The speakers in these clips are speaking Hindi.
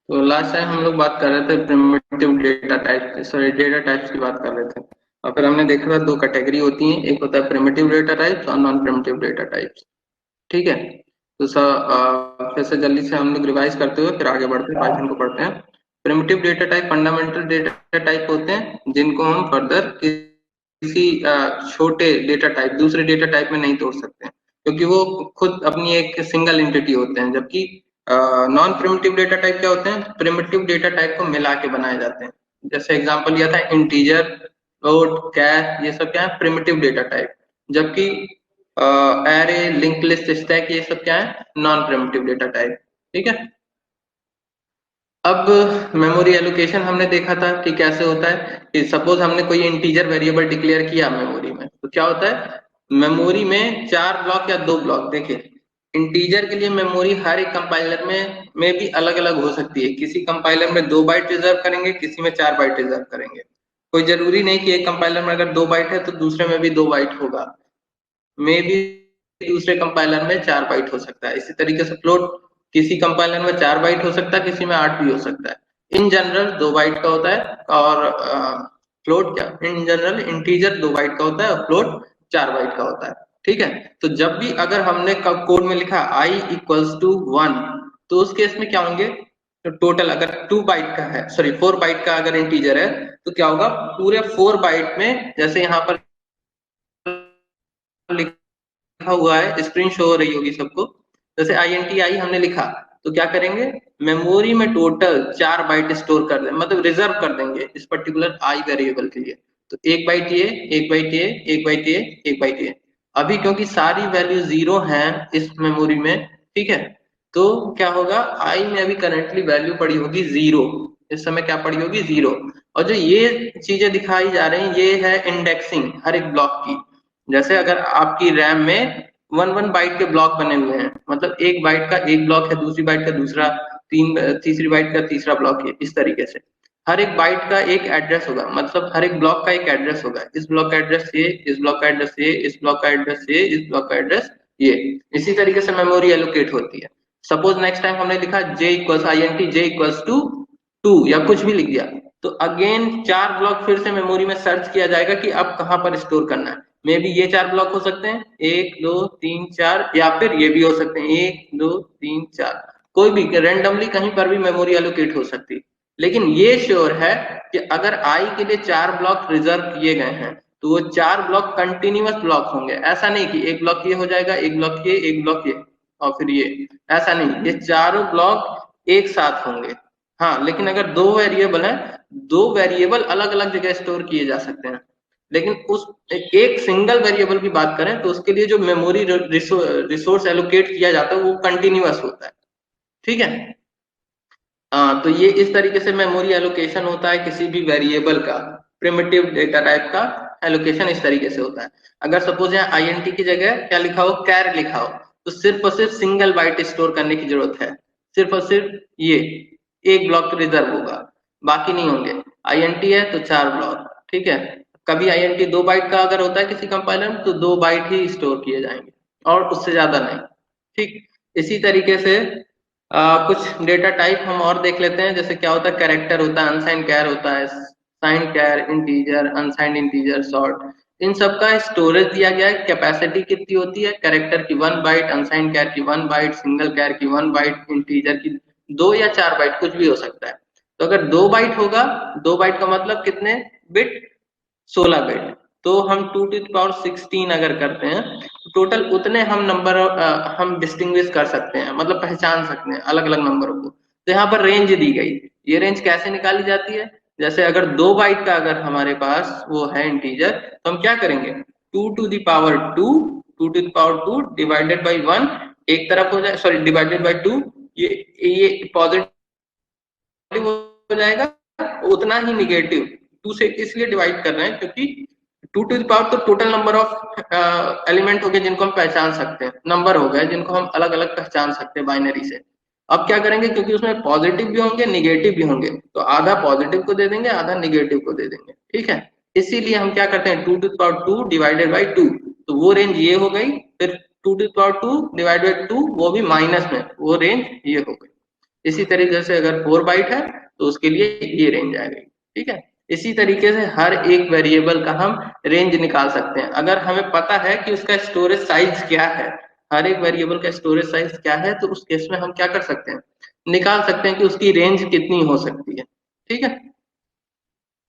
तो लास्ट टाइम हम लोग बात कर रहे थे primitive data type, sorry data types की बात कर रहे थे। और फिर हमने देखा था दो कैटेगरी होती हैं, एक होता है प्रिमिटिव डेटा टाइप्स और नॉन प्रिमिटिव डेटा टाइप्स। ठीक है। तो सर फिर से जल्दी से हम लोग रिवाइज करते हुए फिर आगे बढ़ते हैं, पाइथन को पढ़ते हैं। Primitive data type fundamental data type होते हैं जिनको हम फर्दर किसी छोटे डेटा टाइप दूसरे डेटा टाइप में नहीं तोड़ सकते हैं, क्योंकि वो खुद अपनी एक सिंगल एंटिटी होते हैं। जबकि नॉन प्रिमिटिव डेटा टाइप क्या होते हैं, प्रिमिटिव डेटा टाइप को मिला के बनाए जाते हैं। जैसे एग्जांपल लिया था इंटीजर, फ्लोट, कैर, ये सब क्या है, प्रिमिटिव डेटा टाइप। जबकि एरे, लिंक लिस्ट, स्टैक, ये सब क्या है, नॉन प्रिमिटिव डेटा टाइप। ठीक है। अब मेमोरी एलोकेशन हमने देखा था कि कैसे होता है कि सपोज हमने कोई इंटीजर वेरिएबल डिक्लेयर किया मेमोरी में, तो क्या होता है, मेमोरी में 4 ब्लॉक या 2 ब्लॉक। देखिए, इंटीजर के लिए मेमोरी हर एक कंपाइलर में भी अलग अलग हो सकती है। किसी कंपाइलर में 2 बाइट रिजर्व करेंगे, किसी में 4 बाइट रिजर्व करेंगे। कोई जरूरी नहीं कि एक कंपाइलर में अगर 2 बाइट है तो दूसरे में भी 2 बाइट होगा। में भी दूसरे कंपाइलर में 4 बाइट हो सकता है। इसी तरीके से फ्लोट किसी कंपाइलर में 4 बाइट हो सकता है, किसी में 8 भी हो सकता है। इन जनरल 2 बाइट का होता है। और फ्लोट क्या, इन जनरल इंटीजर 2 बाइट का होता है और फ्लोट 4 बाइट का होता है। ठीक है। तो जब भी अगर हमने कोड में लिखा आई इक्वल्स टू 1, तो उस केस में क्या होंगे, तो टोटल अगर 2 बाइट का है, सॉरी 4 बाइट का अगर इंटीजर है, तो क्या होगा, पूरे 4 बाइट में, जैसे यहाँ पर लिखा हुआ है, स्क्रीन शो हो रही होगी सबको। जैसे INTI हमने लिखा, तो क्या करेंगे, मेमोरी में टोटल 4 बाइट स्टोर कर दें, मतलब रिजर्व कर देंगे इस पर्टिकुलर आई वेरिएबल के लिए। तो 1 बाइट ये, 1 बाइट ये, 1 बाइट ये, 1 बाइट ये। अभी क्योंकि सारी वैल्यू जीरो है इस मेमोरी में, ठीक है, तो क्या होगा, आई में अभी करंटली वैल्यू पड़ी होगी जीरो। इस समय क्या पड़ी होगी, जीरो। और जो ये चीजें दिखाई जा रही हैं, ये है इंडेक्सिंग हर एक ब्लॉक की। जैसे अगर आपकी रैम में 1 1 बाइट के ब्लॉक बने हुए हैं, मतलब 1 बाइट का एक ब्लॉक है, दूसरी बाइट का दूसरा, तीसरी बाइट का तीसरा ब्लॉक है, इस तरीके से हर एक बाइट का एक एड्रेस होगा, मतलब हर एक ब्लॉक का एक एड्रेस होगा। इस ब्लॉक का एड्रेस ये, इस ब्लॉक का एड्रेस ये, इस ब्लॉक का एड्रेस ये, इस ब्लॉक का एड्रेस ये। इसी तरीके से मेमोरी एलोकेट होती है। सपोज नेक्स्ट टाइम हमने लिखा j equals INT j equals to 2 या कुछ भी लिख दिया, तो अगेन 4 ब्लॉक फिर से मेमोरी में सर्च किया जाएगा कि अब कहां पर स्टोर करना है। मे बी ये 4 ब्लॉक हो सकते हैं, 1 2 3 4, या फिर ये भी हो सकते हैं 1 2 3 4। कोई भी रेंडमली कहीं पर भी मेमोरी एलोकेट हो सकती है। लेकिन ये श्योर है कि अगर आई के लिए 4 ब्लॉक रिजर्व किए गए हैं, तो वो 4 ब्लॉक कंटिन्यूअस ब्लॉक होंगे। ऐसा नहीं कि एक ब्लॉक ये हो जाएगा, एक ब्लॉक ये, एक ब्लॉक ये, और फिर ये। ऐसा नहीं, ये चारों ब्लॉक एक साथ होंगे। हाँ, लेकिन अगर दो वेरिएबल है, दो वेरिएबल अलग अलग जगह स्टोर किए जा सकते हैं। लेकिन उस एक सिंगल वेरिएबल की बात करें तो उसके लिए जो मेमोरी रिसोर्स एलोकेट किया जाता है वो कंटिन्यूअस होता है। ठीक है। हाँ, तो ये इस तरीके से मेमोरी एलोकेशन होता है किसी भी वेरिएबल का। प्रिमिटिव डेटा टाइप का एलोकेशन इस तरीके से होता है। अगर सपोज यहाँ INT की जगह क्या लिखा हो, कैर लिखा हो, तो सिर्फ और सिर्फ सिंगल बाइट स्टोर करने की जरूरत है। सिर्फ और सिर्फ ये एक ब्लॉक रिजर्व होगा, बाकी नहीं होंगे। INT है तो 4 ब्लॉक। ठीक है। कभी INT 2 बाइट का अगर होता है किसी कंपाइलर में, तो 2 बाइट ही स्टोर किए जाएंगे और उससे ज्यादा नहीं। ठीक। इसी तरीके से कुछ डेटा टाइप हम और देख लेते हैं। जैसे क्या होता है, कैरेक्टर होता है, अनसाइंड कैर होता है, साइंड कैर, इंटीजर, अनसाइंड इंटीजर, शॉर्ट। इन सब का स्टोरेज दिया गया है, कैपेसिटी कितनी होती है, कैरेक्टर की 1 बाइट, अनसाइंड कैर की 1 बाइट, सिंगल कैर की 1 बाइट, इंटीजर की 2 या 4 बाइट, कुछ भी हो सकता है। तो अगर 2 बाइट होगा, 2 बाइट का मतलब कितने बिट, 16 बिट। तो हम 2 to the power 16 अगर करते हैं, तो टोटल उतने हम नंबर हम डिस्टिंग्विश कर सकते हैं, मतलब पहचान सकते हैं अलग अलग नंबरों को। तो यहाँ पर रेंज दी गई। ये रेंज कैसे निकाली जाती है, जैसे अगर 2 बाइट का अगर हमारे पास वो है इंटीजर, तो हम क्या करेंगे, 2 to the power 2, 2 to the power 2 divided by 1, एक तरफ हो जाए, सॉरी डिवाइडेड बाई 2, ये पॉजिटिव हो जाएगा। उतना ही निगेटिव 2 से इसलिए डिवाइड कर रहे हैं क्योंकि 2 to the power तो टोटल नंबर ऑफ एलिमेंट हो गए जिनको हम पहचान सकते हैं, नंबर हो गए जिनको हम अलग अलग पहचान सकते हैं बाइनरी से। अब क्या करेंगे, क्योंकि उसमें पॉजिटिव भी होंगे निगेटिव भी होंगे, तो आधा पॉजिटिव को दे देंगे, आधा निगेटिव को दे देंगे। ठीक है। इसीलिए हम क्या करते हैं, 2 to the power 2 divided by 2। तो वो रेंज ये हो गई। फिर 2 to the power 2 divided by 2, वो भी माइनस में, वो रेंज ये हो गई। इसी तरीके से अगर 4 बाइट है तो उसके लिए ये रेंज आएगी, ठीक है। इसी तरीके से हर एक वेरिएबल का हम रेंज निकाल सकते हैं। अगर हमें पता है कि उसका स्टोरेज साइज क्या है, हर एक वेरिएबल का स्टोरेज साइज क्या है, तो उस केस में हम क्या कर सकते हैं, निकाल सकते हैं कि उसकी रेंज कितनी हो सकती है, ठीक है।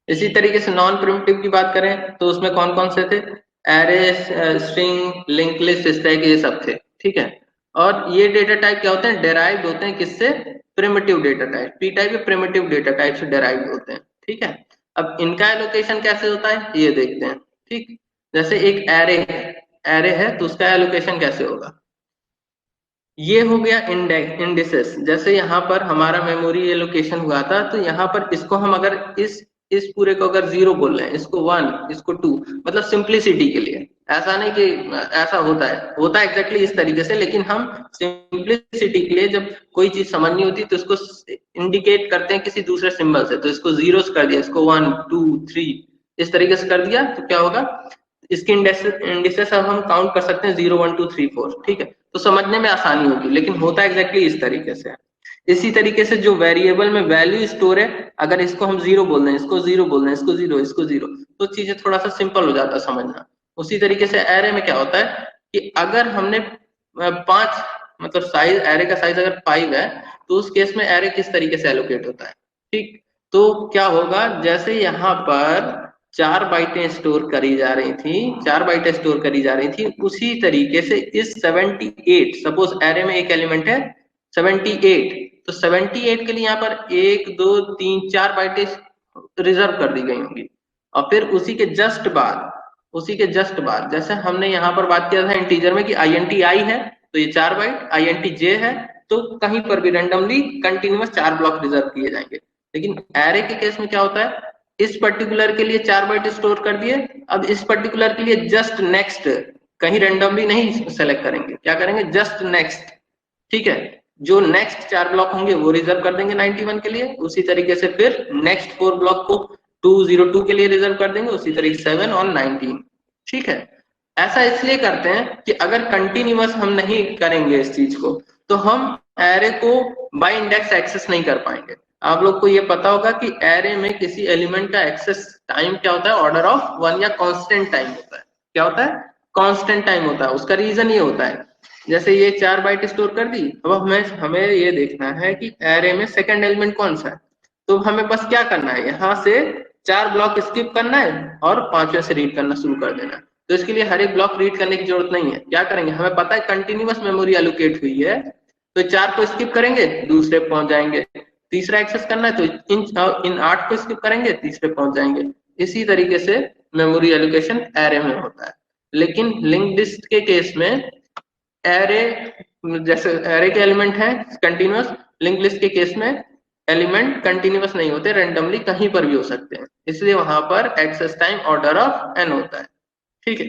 इसी तरीके से नॉन प्रिमिटिव की बात करें तो उसमें कौन कौन से थे, array, string, link list, stack, ये सब थे, ठीक है। और ये डेटा टाइप क्या होते हैं, डेराइव्ड होते हैं किससे, primitive data type. P type या प्रिमिटिव डेटा टाइप से डेराइव्ड होते हैं, ठीक है। अब इनका एलोकेशन कैसे होता है ये देखते हैं, ठीक। जैसे एक एरे है तो उसका एलोकेशन कैसे होगा, ये हो गया इंडेक्स इंडिसेस। जैसे यहाँ पर हमारा मेमोरी एलोकेशन हुआ था, तो यहाँ पर इसको हम अगर इस पूरे को अगर 0 बोल रहे हैं, इसको 1, इसको 2, मतलब सिंप्लिसिटी के लिए। ऐसा नहीं कि ऐसा होता है एग्जैक्टली इस तरीके से, लेकिन हम सिंप्लिसिटी के लिए जब कोई चीज समझनी होती है तो इसको इंडिकेट करते हैं किसी दूसरे सिंबल से। तो इसको जीरोस कर दिया, इसको 1 2 3 इस तरीके से कर दिया, तो क्या होगा, इसकी इंडिसेस अब हम काउंट कर सकते हैं 0 1 2 3 4, ठीक है। तो समझने में आसानी होगी, लेकिन होता एग्जैक्टली इस तरीके से। इसी तरीके से जो वेरिएबल में वैल्यू स्टोर है, अगर इसको हम 0 बोल रहे हैं, इसको 0 बोल रहे हैं, इसको 0, इसको 0, तो चीजें थोड़ा सा सिंपल हो जाता है समझना। उसी तरीके से एरे में क्या होता है कि अगर हमने 5, मतलब साइज, एरे का साइज अगर 5 है, तो उस केस में एरे किस तरीके से एलोकेट होता है, ठीक। तो क्या होगा, जैसे यहाँ पर 4 बाइटें स्टोर करी जा रही थी, 4 बाइटें स्टोर करी जा रही थी, उसी तरीके से इस 78, सपोज एरे में एक एलिमेंट है 78, तो 78 के लिए यहाँ पर 1 2 3 4 बाइटें रिजर्व कर दी गई होंगी। और फिर उसी के जस्ट बाद जैसे हमने यहाँ पर बात किया था इंटीजर में कि INT आई है, तो ये 4 बाइट, INT j है, तो कहीं पर भी रैंडमली कंटिन्यूअस 4 ब्लॉक रिजर्व किए जाएंगे। लेकिन एरे के केस में क्या होता है, इस पर्टिकुलर के लिए 4 बाइट स्टोर कर दिए, अब इस पर्टिकुलर के लिए जस्ट नेक्स्ट, कहीं रैंडमली नहीं सेलेक्ट करेंगे, क्या करेंगे, जस्ट नेक्स्ट, ठीक है। जो नेक्स्ट 4 ब्लॉक होंगे वो रिजर्व कर देंगे 91 के लिए। उसी तरीके से फिर नेक्स्ट 4 ब्लॉक को 202 के लिए रिजर्व कर देंगे, उसी तरीके से 7 और 19, ठीक है। ऐसा इसलिए करते हैं कि अगर कंटिन्यूअस हम नहीं करेंगे इस चीज को, तो हम एरे को बाय इंडेक्स एक्सेस नहीं कर पाएंगे। आप लोग को ये पता होगा कि एरे में किसी एलिमेंट का एक्सेस टाइम क्या होता है, ऑर्डर ऑफ 1 या कांस्टेंट टाइम होता है। क्या होता है, कांस्टेंट टाइम होता है। उसका रीजन ये होता है, जैसे ये 4 बाइट स्टोर कर दी, अब हमें ये देखना है कि एरे में सेकंड एलिमेंट कौन सा है। तो हमें बस क्या करना है, यहाँ से 4 ब्लॉक स्किप करना है और 5वें से रीड करना शुरू कर देना है। तो इसके लिए हर एक ब्लॉक रीड करने की जरूरत नहीं है। क्या करेंगे, हमें पता है कंटिन्यूअस मेमोरी एलोकेट हुई है, तो 4 को स्किप करेंगे, दूसरे पहुंच जाएंगे। तीसरा एक्सेस करना है तो इन 8 को स्किप करेंगे, तीसरे पहुंच जाएंगे। इसी तरीके से मेमोरी एलोकेशन एरे में होता है। लेकिन लिंक्ड लिस्ट के केस में एरे, जैसे एरे के एलिमेंट है कंटिन्यूअस, लिंक लिस्ट के केस में एलिमेंट कंटिन्यूअस नहीं होते, रैंडमली कहीं पर भी हो सकते हैं, इसलिए वहां पर access time order of n होता है, ठीक है।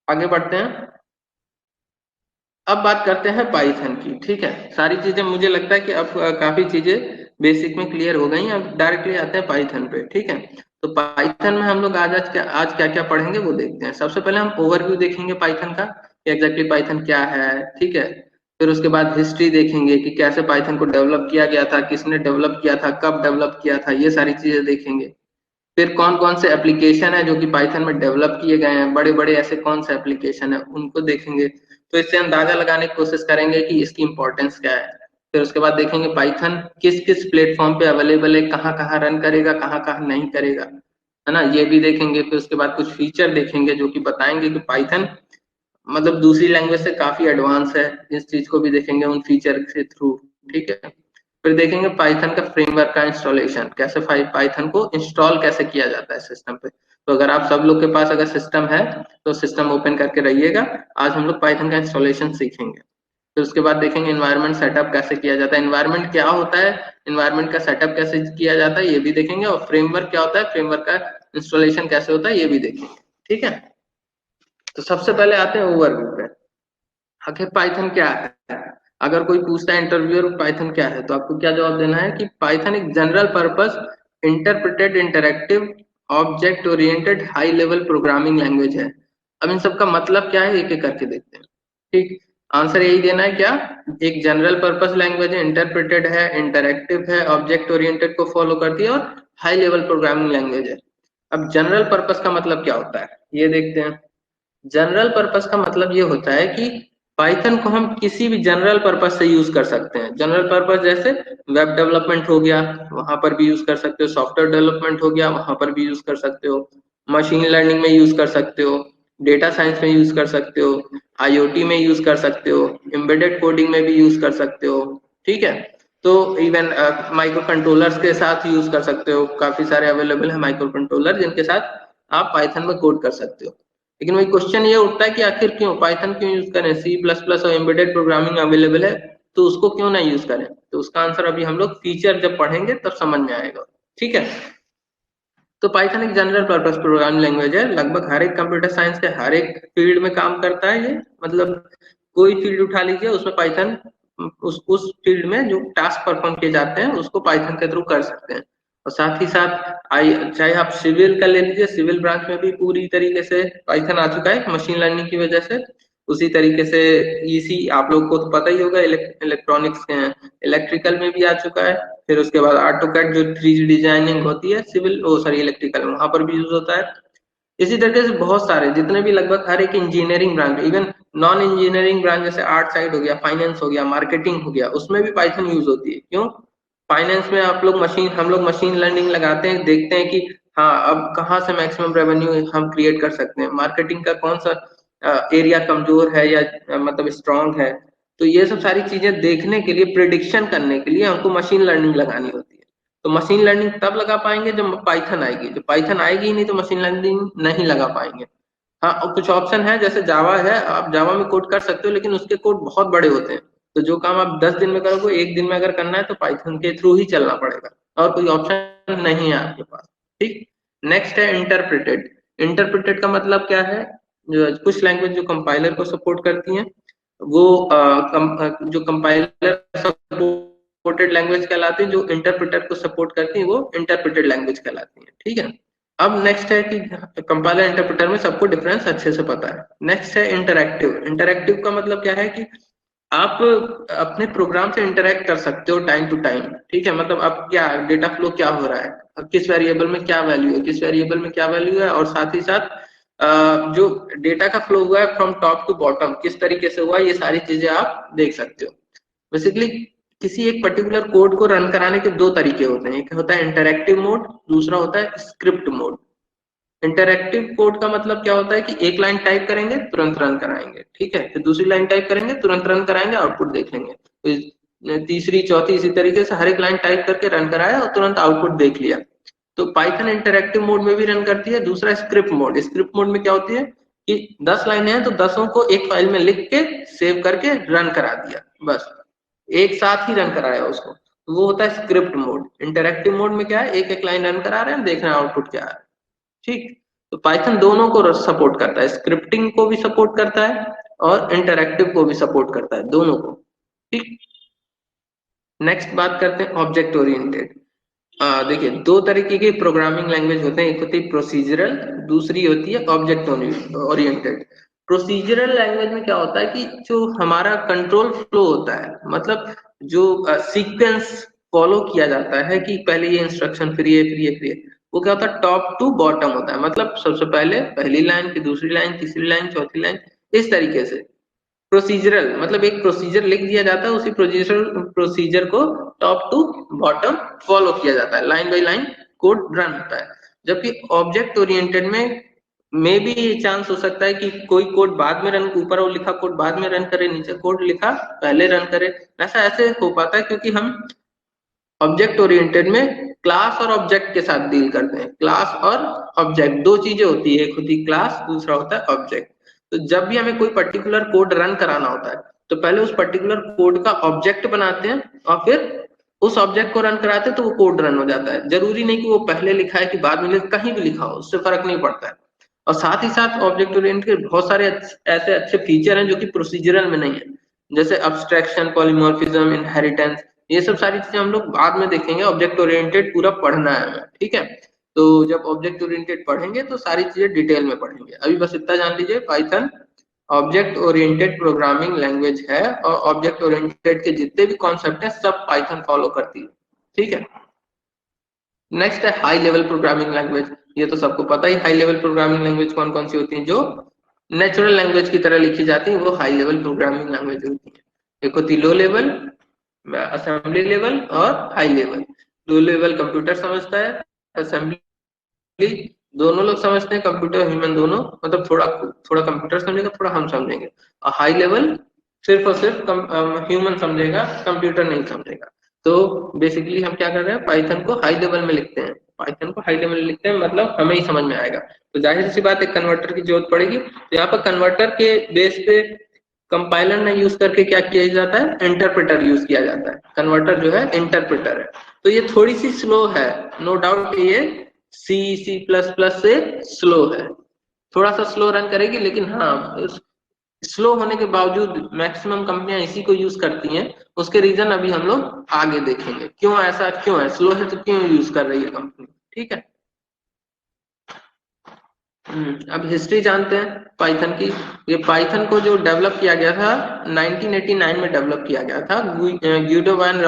आगे बढ़ते हैं, अब बात करते हैं पाइथन की, ठीक है। सारी चीजें मुझे लगता है कि अब काफी चीजें बेसिक में क्लियर हो गई। अब डायरेक्टली आते हैं पाइथन पे, ठीक है। तो पाइथन में हम लोग आज क्या क्या पढ़ेंगे वो देखते हैं। सबसे पहले हम ओवरव्यू देखेंगे पाइथन का, कि एग्जैक्टली पाइथन क्या है, ठीक है। फिर उसके बाद हिस्ट्री देखेंगे कि कैसे पाइथन को डेवलप किया गया था, किसने डेवलप किया था, कब डेवलप किया था, ये सारी चीजें देखेंगे। फिर कौन कौन से एप्लीकेशन है जो कि पाइथन में डेवलप किए गए हैं, बड़े बड़े ऐसे कौन से एप्लीकेशन है उनको देखेंगे। तो इससे अंदाजा लगाने की कोशिश करेंगे कि इसकी इंपॉर्टेंस क्या है। फिर उसके बाद देखेंगे पाइथन किस किस प्लेटफॉर्म पे अवेलेबल है, कहाँ कहाँ रन करेगा, कहाँ कहाँ नहीं करेगा, है ना, ये भी देखेंगे। फिर उसके बाद कुछ फीचर देखेंगे जो कि बताएंगे कि पाइथन मतलब दूसरी लैंग्वेज से काफी एडवांस है, इस चीज को भी देखेंगे उन फीचर के थ्रू, ठीक है। फिर देखेंगे पाइथन का फ्रेमवर्क का इंस्टॉलेशन, कैसे पाइथन को इंस्टॉल कैसे किया जाता है सिस्टम पे। तो अगर आप सब लोग के पास अगर सिस्टम है तो सिस्टम ओपन करके रहिएगा, आज हम लोग पाइथन का इंस्टॉलेशन सीखेंगे। फिर उसके बाद देखेंगे एनवायरनमेंट सेटअप कैसे किया जाता है, एनवायरनमेंट क्या होता है, एनवायरनमेंट का सेटअप कैसे किया जाता है ये भी देखेंगे, और फ्रेमवर्क क्या होता है, फ्रेमवर्क का इंस्टॉलेशन कैसे होता है ये भी देखेंगे, ठीक है। तो सबसे पहले आते हैं ओवरव्यू पे। आखिर पाइथन क्या है, अगर कोई पूछता है इंटरव्यूअर पाइथन क्या है, तो आपको क्या जवाब देना है कि पाइथन एक general purpose interpreted interactive object oriented high level programming language है। अब इन सब का मतलब क्या है एक एक करके देखते हैं, ठीक। आंसर यही देना है क्या? एक जनरल पर्पस लैंग्वेज है, इंटरप्रेटेड है, इंटरैक्टिव है, ऑब्जेक्ट ओरिएंटेड को फॉलो करती है और हाई लेवल प्रोग्रामिंग लैंग्वेज है। अब जनरल पर्पस का मतलब क्या होता है ये देखते हैं। जनरल पर्पस का मतलब ये होता है कि पाइथन को हम किसी भी जनरल पर्पस से यूज कर सकते हैं। जनरल पर्पस जैसे वेब डेवलपमेंट हो गया, वहां पर भी यूज कर सकते हो, सॉफ्टवेयर डेवलपमेंट हो गया, वहां पर भी यूज कर सकते हो, मशीन लर्निंग में यूज कर सकते हो, डेटा साइंस में यूज कर सकते हो, आईओटी में यूज कर सकते हो, एम्बेडेड कोडिंग में भी यूज कर सकते हो। ठीक है, तो इवन माइक्रो कंट्रोलर्स के साथ यूज कर सकते हो, काफी सारे अवेलेबल है माइक्रो कंट्रोलर जिनके साथ आप पाइथन में कोड कर सकते हो। लेकिन वही क्वेश्चन ये उठता है कि आखिर क्यों पाइथन क्यों यूज करें, सी प्लस प्लस और एम्बेडेड प्रोग्रामिंग अवेलेबल है, तो उसको क्यों ना यूज करें? तो उसका आंसर अभी हम लोग फीचर जब पढ़ेंगे तब समझ में आएगा। ठीक है, तो पाइथन एक जनरल पर्पस प्रोग्रामिंग लैंग्वेज है, लगभग हर एक कंप्यूटर साइंस के हर एक फील्ड में काम करता है ये। मतलब कोई फील्ड उठा लीजिए उसमें पाइथन, उस फील्ड में जो टास्क परफॉर्म किए जाते हैं उसको पाइथन के थ्रू कर सकते हैं। और साथ ही साथ आई चाहे आप सिविल का ले लीजिए, सिविल ब्रांच में भी पूरी तरीके से पाइथन आ चुका है मशीन लर्निंग की वजह से। उसी तरीके से ईसी आप लोग को तो पता ही होगा, इलेक्ट्रॉनिक्स के हैं, इलेक्ट्रिकल में भी आ चुका है। फिर उसके बाद ऑटोकैड जो 3D डिजाइनिंग होती है सिविल ओ सॉरी इलेक्ट्रिकल में, वहां पर भी यूज होता है। इसी तरीके से बहुत सारे जितने भी लगभग हर एक engineering branch, even non engineering branch जैसे आर्ट साइड हो गया, फाइनेंस हो गया, मार्केटिंग हो गया, उसमें भी पाइथन यूज होती है। क्यों? फाइनेंस में आप लोग मशीन हम लोग मशीन लर्निंग लगाते हैं, देखते हैं कि हाँ अब कहाँ से मैक्सिमम रेवेन्यू हम क्रिएट कर सकते हैं, मार्केटिंग का कौन सा एरिया कमजोर है या मतलब स्ट्रांग है। तो ये सब सारी चीजें देखने के लिए, प्रिडिक्शन करने के लिए हमको मशीन लर्निंग लगानी होती है। तो मशीन लर्निंग तब लगा पाएंगे जब पाइथन आएगी, जब पाइथन आएगी ही नहीं तो मशीन लर्निंग नहीं लगा पाएंगे। हाँ, और कुछ ऑप्शन है जैसे जावा है, आप जावा में कोड कर सकते हो लेकिन उसके कोड बहुत बड़े होते हैं। तो जो काम आप 10 दिन में करोगे, एक दिन में अगर करना है तो पाइथन के थ्रू ही चलना पड़ेगा, और कोई ऑप्शन नहीं है आपके पास। ठीक। नेक्स्ट है इंटरप्रेटेड। इंटरप्रेटेड का मतलब क्या है? जो कुछ लैंग्वेज जो कंपाइलर को सपोर्ट करती हैं वो जो कंपाइलर सपोर्टेड लैंग्वेज कहलाती है, जो इंटरप्रेटर को सपोर्ट करती है वो इंटरप्रेटेड लैंग्वेज कहलाती है। ठीक है, अब नेक्स्ट है कि कंपाइलर इंटरप्रेटर में सबको डिफरेंस अच्छे से पता है। नेक्स्ट है इंटरैक्टिव। इंटरैक्टिव का मतलब क्या है कि आप अपने प्रोग्राम से इंटरैक्ट कर सकते हो टाइम टू टाइम। ठीक है, मतलब अब क्या डेटा फ्लो क्या हो रहा है, अब किस वेरिएबल में क्या वैल्यू है, किस वेरिएबल में क्या वैल्यू है, और साथ ही साथ जो डेटा का फ्लो हुआ है फ्रॉम टॉप टू बॉटम किस तरीके से हुआ है, ये सारी चीजें आप देख सकते हो। बेसिकली किसी एक पर्टिकुलर कोड को रन कराने के दो तरीके होते हैं, एक होता है इंटरैक्टिव मोड, दूसरा होता है स्क्रिप्ट मोड। इंटरैक्टिव कोड का मतलब क्या होता है कि एक लाइन टाइप करेंगे तुरंत रन कराएंगे, ठीक है, फिर दूसरी लाइन टाइप करेंगे तुरंत रन कराएंगे, आउटपुट देख लेंगे। तो तीसरी चौथी इसी तरीके से हर एक लाइन टाइप करके रन कराया और तुरंत आउटपुट देख लिया। तो पाइथन इंटरैक्टिव मोड में भी रन करती है। दूसरा स्क्रिप्ट मोड। स्क्रिप्ट मोड में क्या होती है कि 10 लाइनें हैं तो 10 को एक फाइल में लिख के सेव करके रन करा दिया, बस एक साथ ही रन कराया उसको, तो वो होता है स्क्रिप्ट मोड। इंटरैक्टिव मोड में क्या है, एक एक लाइन रन करा रहे हैं, देख रहे हैं आउटपुट क्या है। ठीक। तो पाइथन दोनों को सपोर्ट करता है, स्क्रिप्टिंग को भी सपोर्ट करता है और इंटरैक्टिव को भी सपोर्ट करता है, दोनों को। ठीक। नेक्स्ट बात करते हैं ऑब्जेक्ट ओरिएंटेड। देखिए दो तरीके की प्रोग्रामिंग लैंग्वेज होते हैं, एक होती है प्रोसीजरल, दूसरी होती है ऑब्जेक्ट ओरिएंटेड। प्रोसीजरल लैंग्वेज में क्या होता है कि जो हमारा कंट्रोल फ्लो होता है, मतलब जो सीक्वेंस फॉलो किया जाता है कि पहले ये इंस्ट्रक्शन फिर ये फिर ये फिर ये, वो क्या होता है टॉप टू बॉटम होता है। मतलब सबसे पहले पहली लाइन, फिर दूसरी लाइन, तीसरी लाइन, चौथी लाइन, इस तरीके से। प्रोसीजरल मतलब एक प्रोसीजर लिख दिया जाता है, उसी प्रोसीजर को टॉप टू बॉटम फॉलो किया जाता है, line by line code run होता है। जबकि ऑब्जेक्ट ओरिएंटेड में भी ये चांस हो सकता है कि कोई कोड बाद में रन, ऊपर वो लिखा कोड बाद में रन करे, नीचे कोड लिखा पहले रन करे। ऐसा ऐसे हो पाता है क्योंकि हम ऑब्जेक्ट ओरिएंटेड में क्लास और ऑब्जेक्ट के साथ डील करते हैं। क्लास और ऑब्जेक्ट दो चीजें होती है, एक होती है क्लास, दूसरा होता है ऑब्जेक्ट। तो जब भी हमें कोई पर्टिकुलर कोड रन कराना होता है तो पहले उस पर्टिकुलर कोड का ऑब्जेक्ट बनाते हैं और फिर उस ऑब्जेक्ट को रन कराते हैं तो वो कोड रन हो जाता है। जरूरी नहीं कि वो पहले लिखा है कि बाद में कहीं भी लिखा हो, उससे फर्क नहीं पड़ता है। और साथ ही साथ ऑब्जेक्ट ओरिएंटेड के बहुत सारे ऐसे अच्छे फीचर हैं जो कि प्रोसीजरल में नहीं है, जैसे अब्स्ट्रैक्शन, पॉलीमॉर्फिज्म, इनहेरिटेंस। ये सब सारी चीजें हम लोग बाद में देखेंगे, ऑब्जेक्ट ओरिएंटेड पूरा पढ़ना है हमें। ठीक है, तो जब ऑब्जेक्ट ओरिएंटेड पढ़ेंगे तो सारी चीजें डिटेल में पढ़ेंगे। अभी बस इतना जान लीजिए, Python object oriented programming language है और ऑब्जेक्ट ओरिएंटेड के जितने भी कॉन्सेप्ट हैं सब पाइथन फॉलो करती है, ठीक है। नेक्स्ट है हाई लेवल प्रोग्रामिंग लैंग्वेज। ये तो सबको पता ही हाई लेवल प्रोग्रामिंग लैंग्वेज कौन कौन सी होती है, जो नेचुरल लैंग्वेज की तरह लिखी जाती है, वो हाई लेवल प्रोग्रामिंग लैंग्वेज होती है। एक होती लो लेवल, असेंबली लेवल और high level. Low level computer समझता है, असेंबली दोनों लोग समझते हैं, कंप्यूटर ह्यूमन दोनों, मतलब थोड़ा थोड़ा कंप्यूटर समझेगा, थोड़ा हम समझेंगे। और हाई लेवल सिर्फ और सिर्फ ह्यूमन समझेगा, कंप्यूटर नहीं समझेगा। तो बेसिकली हम क्या कर रहे हैं, पाइथन को हाई लेवल में लिखते हैं। पाइथन को हाई लेवल में लिखते हैं मतलब हमें ही समझ में आएगा। तो जाहिर सी बात है कन्वर्टर की जरूरत पड़ेगी। तो यहाँ पर कन्वर्टर के बेस पे कंपाइलर ने यूज करके क्या किया जाता है, इंटरप्रेटर यूज किया जाता है। कन्वर्टर जो है इंटरप्रेटर है। तो ये थोड़ी सी स्लो है, नो डाउट ये सी प्लस प्लस से स्लो है, थोड़ा सा स्लो रन करेगी, लेकिन हाँ स्लो होने के बावजूद मैक्सिमम कंपनियां इसी को यूज करती हैं। उसके रीजन अभी हम लोग आगे देखेंगे, क्यों ऐसा क्यों है, स्लो है तो क्यों यूज कर रही है कंपनी, ठीक है। अब हिस्ट्री जानते हैं पाइथन की। ये पाइथन को जो डेवलप किया गया था 1989 में डेवलप किया गया था। ग्यूडो वैन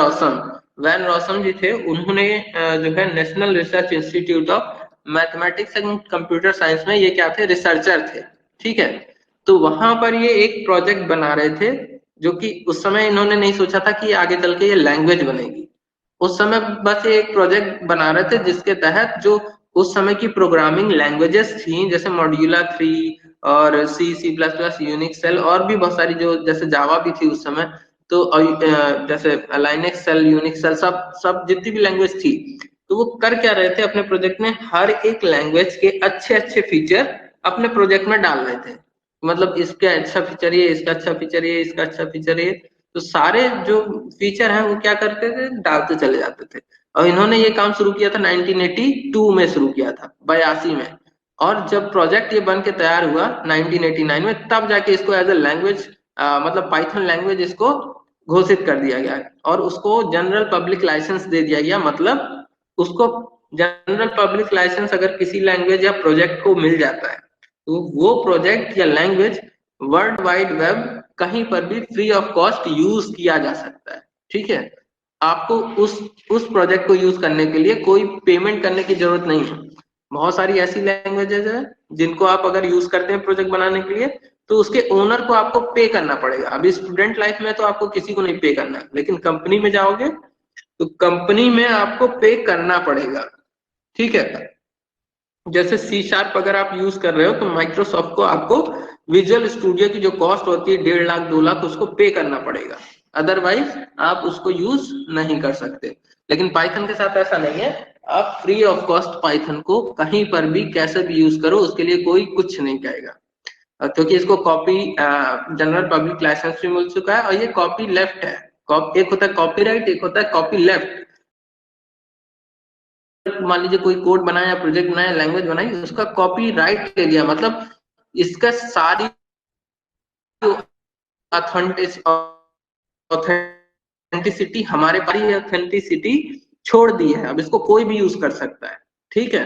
रॉसम जी थे, उन्होंने जो है national research institute of mathematics and computer science में ये क्या थे, रिसर्चर थे, ठीक है। तो वहां पर ये एक प्रोजेक्ट बना रहे थे, जो कि उस समय इन्होंने नहीं सोचा था कि आगे चल के ये लैंग्वेज बनेगी। उस समय बस ये एक प्रोजेक्ट बना रहे थे जिसके तहत जो उस समय की प्रोग्रामिंग लैंग्वेजेस थी, जैसे मॉड्यूला 3 और C plus plus, Unix shell, और भी बहुत सारी, जो जैसे जावा भी थी उस समय, तो जैसे लाइनेक्स सेल, यूनिक्स सेल, सब सब जितनी भी लैंग्वेज थी, तो वो कर क्या रहे थे अपने प्रोजेक्ट में, हर एक लैंग्वेज के अच्छे अच्छे फीचर अपने प्रोजेक्ट में डाल रहे थे। मतलब इसका अच्छा फीचर ये, इसका अच्छा फीचर ये, इसका अच्छा फीचर ये, तो सारे जो फीचर हैं वो क्या करते थे, डालते चले जाते थे। और इन्होंने ये काम शुरू किया था 1982 में, शुरू किया था 82 में। और जब प्रोजेक्ट ये बन के तैयार हुआ 1989 में, तब जाके इसको एज ए लैंग्वेज, मतलब पाइथन लैंग्वेज इसको घोषित कर दिया गया और उसको जनरल पब्लिक लाइसेंस दे दिया गया। मतलब उसको जनरल पब्लिक लाइसेंस अगर किसी लैंग्वेज या प्रोजेक्ट को मिल जाता है, तो वो प्रोजेक्ट या लैंग्वेज वर्ल्ड वाइड वेब कहीं पर भी फ्री ऑफ कॉस्ट यूज किया जा सकता है, ठीक है। आपको उस प्रोजेक्ट को यूज करने के लिए कोई पेमेंट करने की जरूरत नहीं है। बहुत सारी ऐसी लैंग्वेजेस है जिनको आप अगर यूज करते हैं प्रोजेक्ट बनाने के लिए, तो उसके ओनर को आपको पे करना पड़ेगा। अभी स्टूडेंट लाइफ में तो आपको किसी को नहीं पे करना है, लेकिन कंपनी में जाओगे तो कंपनी में आपको पे करना पड़ेगा, ठीक है। जैसे C# अगर आप यूज कर रहे हो तो माइक्रोसॉफ्ट को आपको विजुअल स्टूडियो की जो कॉस्ट होती है 1.5 लाख 2 लाख, उसको पे करना पड़ेगा, अदरवाइज आप उसको यूज नहीं कर सकते। लेकिन पाइथन के साथ ऐसा नहीं है, आप फ्री ऑफ कॉस्ट पाइथन को कहीं पर भी कैसे भी यूज करो, उसके लिए कोई कुछ नहीं कहेगा। क्योंकि इसको कॉपी जनरल पब्लिक लाइसेंस भी मिल चुका है, और ये कॉपी लेफ्ट है। एक होता है कॉपीराइट, एक होता है कॉपी लेफ्ट। मान लीजिए कोई कोड बनाया या प्रोजेक्ट बनाया, लैंग्वेज बनाई, उसका कॉपी राइट ले लिया, मतलब इसका सारी ऑथेंटिसिटी हमारे पास ही ऑथेंटिसिटी छोड़ दी है, अब इसको कोई भी यूज कर सकता है, ठीक है।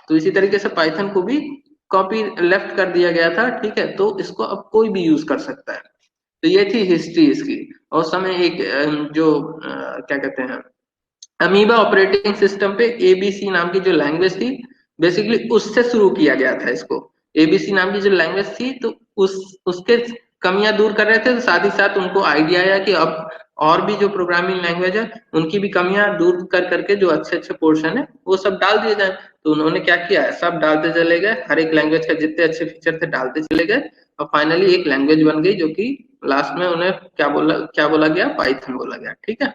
तो इसी तरीके से पाइथन को भी कॉपी लेफ्ट कर दिया गया था, ठीक है, तो इसको अब कोई भी यूज कर सकता है। तो ये थी हिस्ट्री इसकी। और उस समय एक जो क्या कहते हैं, अमीबा ऑपरेटिंग सिस्टम पे एबीसी नाम की जो लैंग्वेज थी, बेसिकली उससे शुरू किया गया था इसको। एबीसी नाम की जो लैंग्वेज थी, तो उसके कमियां दूर कर रहे थे, तो साथ ही साथ उनको आइडिया आया कि अब और भी जो प्रोग्रामिंग लैंग्वेज है उनकी भी कमियां दूर कर करके जो अच्छे अच्छे पोर्शन है वो सब डाल दिए जाए। तो उन्होंने क्या किया है, सब डालते चले गए, हर एक लैंग्वेज का जितने अच्छे फीचर थे डालते चले गए, और फाइनली एक लैंग्वेज बन गई, जो कि लास्ट में उन्हें क्या बोला गया, पाइथन बोला गया, ठीक है।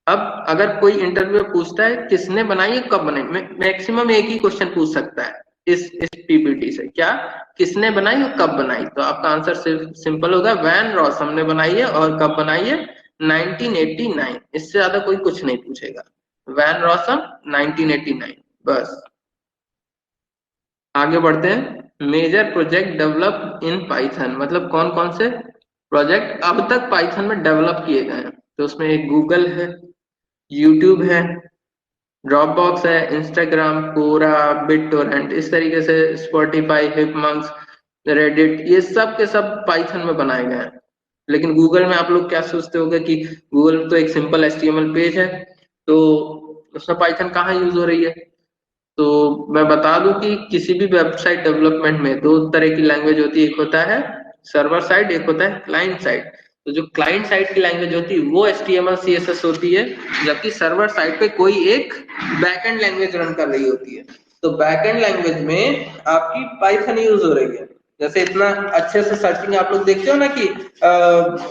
अब अगर कोई इंटरव्यू पूछता है किसने बनाई है, कब बनाई, मैक्सिमम एक ही क्वेश्चन पूछ सकता है इस पीपीटी से, क्या, किसने बनाई और कब बनाई। तो आपका आंसर सिंपल होगा, वैन रॉसम ने बनाई है, और कब बनाई है, 1989। इससे ज्यादा कोई कुछ नहीं पूछेगा, वैन रॉसम 1989, बस। आगे बढ़ते हैं, major project develop in Python, मतलब कौन कौन से प्रोजेक्ट अब तक पाइथन में डेवलप किए गए हैं। तो उसमें एक गूगल है, यूट्यूब है, ड्रॉप बॉक्स है, इंस्टाग्राम, कोरा, बिट टोरेंट, इस तरीके से स्पॉटिफाई, हिपमंक्स, रेडिट, ये सब के सब पाइथन में बनाए गए हैं। लेकिन गूगल में आप लोग क्या सोचते होगे कि गूगल तो एक सिंपल एचटीएमएल पेज है, तो उसमें पाइथन कहाँ यूज हो रही है? तो मैं बता दूं कि किसी भी वेबसाइट डेवलपमेंट में दो तरह की लैंग्वेज होती है, एक होता है सर्वर साइड, एक होता है क्लाइंट साइड। तो जो क्लाइंट साइड की लैंग्वेज होती है वो HTML CSS होती है, जबकि सर्वर साइड पे कोई एक बैकएंड लैंग्वेज रन कर रही होती है। तो बैकएंड लैंग्वेज में आपकी पाइथन यूज हो रही है। जैसे इतना अच्छे से सर्चिंग आप लोग देखते हो ना कि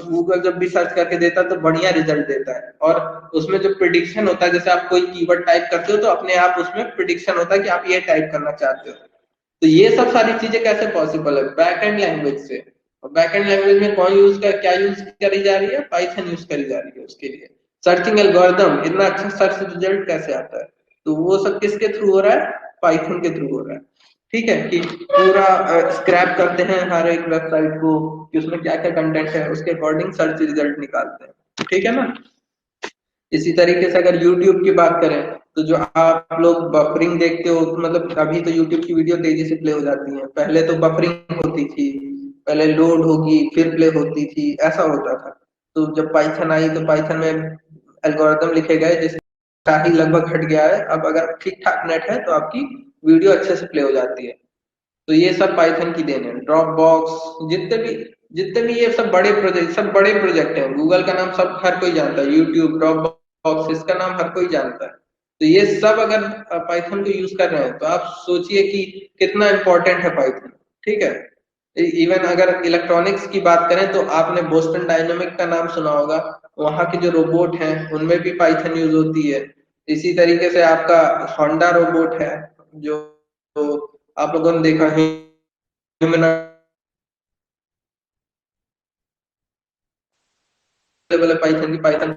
गूगल जब भी सर्च करके देता है तो बढ़िया रिजल्ट देता है, और उसमें जो प्रिडिक्शन होता है, जैसे आप कोई कीवर्ड टाइप करते हो तो अपने आप उसमें प्रिडिक्शन होता है कि आप ये टाइप करना चाहते हो। तो ये सब सारी चीजें कैसे पॉसिबल है? बैक एंड लैंग्वेज से। और बैक एंड लैंग्वेज में कौन यूज कर क्या यूज करी जा रही है? पाइथन यूज करी जा रही है उसके लिए। सर्चिंग एल्गोरिदम, इतना अच्छा सर्च रिजल्ट कैसे आता है? तो वो सब किसके थ्रू हो रहा है? पाइथन के थ्रू हो रहा है। ठीक है, कि पूरा स्क्रैप करते हैं हर एक वेबसाइट को कि उसमें क्या क्या कंटेंट है, उसके अकॉर्डिंग सर्च रिजल्ट निकालते हैं। ठीक है ना? इसी तरीके से अगर YouTube की बात करें, तो जो आप लोग बफरिंग देखते हो, मतलब अभी तो YouTube की वीडियो तेजी से प्ले हो जाती है, पहले तो बफरिंग होती थी, पहले लोड होगी फिर प्ले होती थी, ऐसा होता था। तो जब पाइथन आई तो पाइथन में एल्गोरिदम लिखे गए जिसका ही लगभग हट गया है। अब अगर ठीक ठाक नेट है तो आपकी वीडियो अच्छे से प्ले हो जाती है। तो ये सब पाइथन की देन है। ड्रॉप बॉक्स, जितने भी ये सब बड़े प्रोजेक्ट हैं। गूगल का नाम सब हर कोई जानता है, यूट्यूब, ड्रॉप बॉक्स, इसका नाम हर कोई जानता है। तो ये सब अगर पाइथन को यूज कर रहे हैं तो आप सोचिए कि कितना इंपॉर्टेंट है पाइथन। ठीक है। इवन अगर इलेक्ट्रॉनिक्स की बात करें तो आपने बोस्टन डायनामिक का नाम सुना होगा, वहां के जो रोबोट हैं उनमें भी पाइथन यूज होती है। इसी तरीके से आपका होंडा रोबोट है, जो तो आप लोगों ने देखा है, पाइथन की पाइथन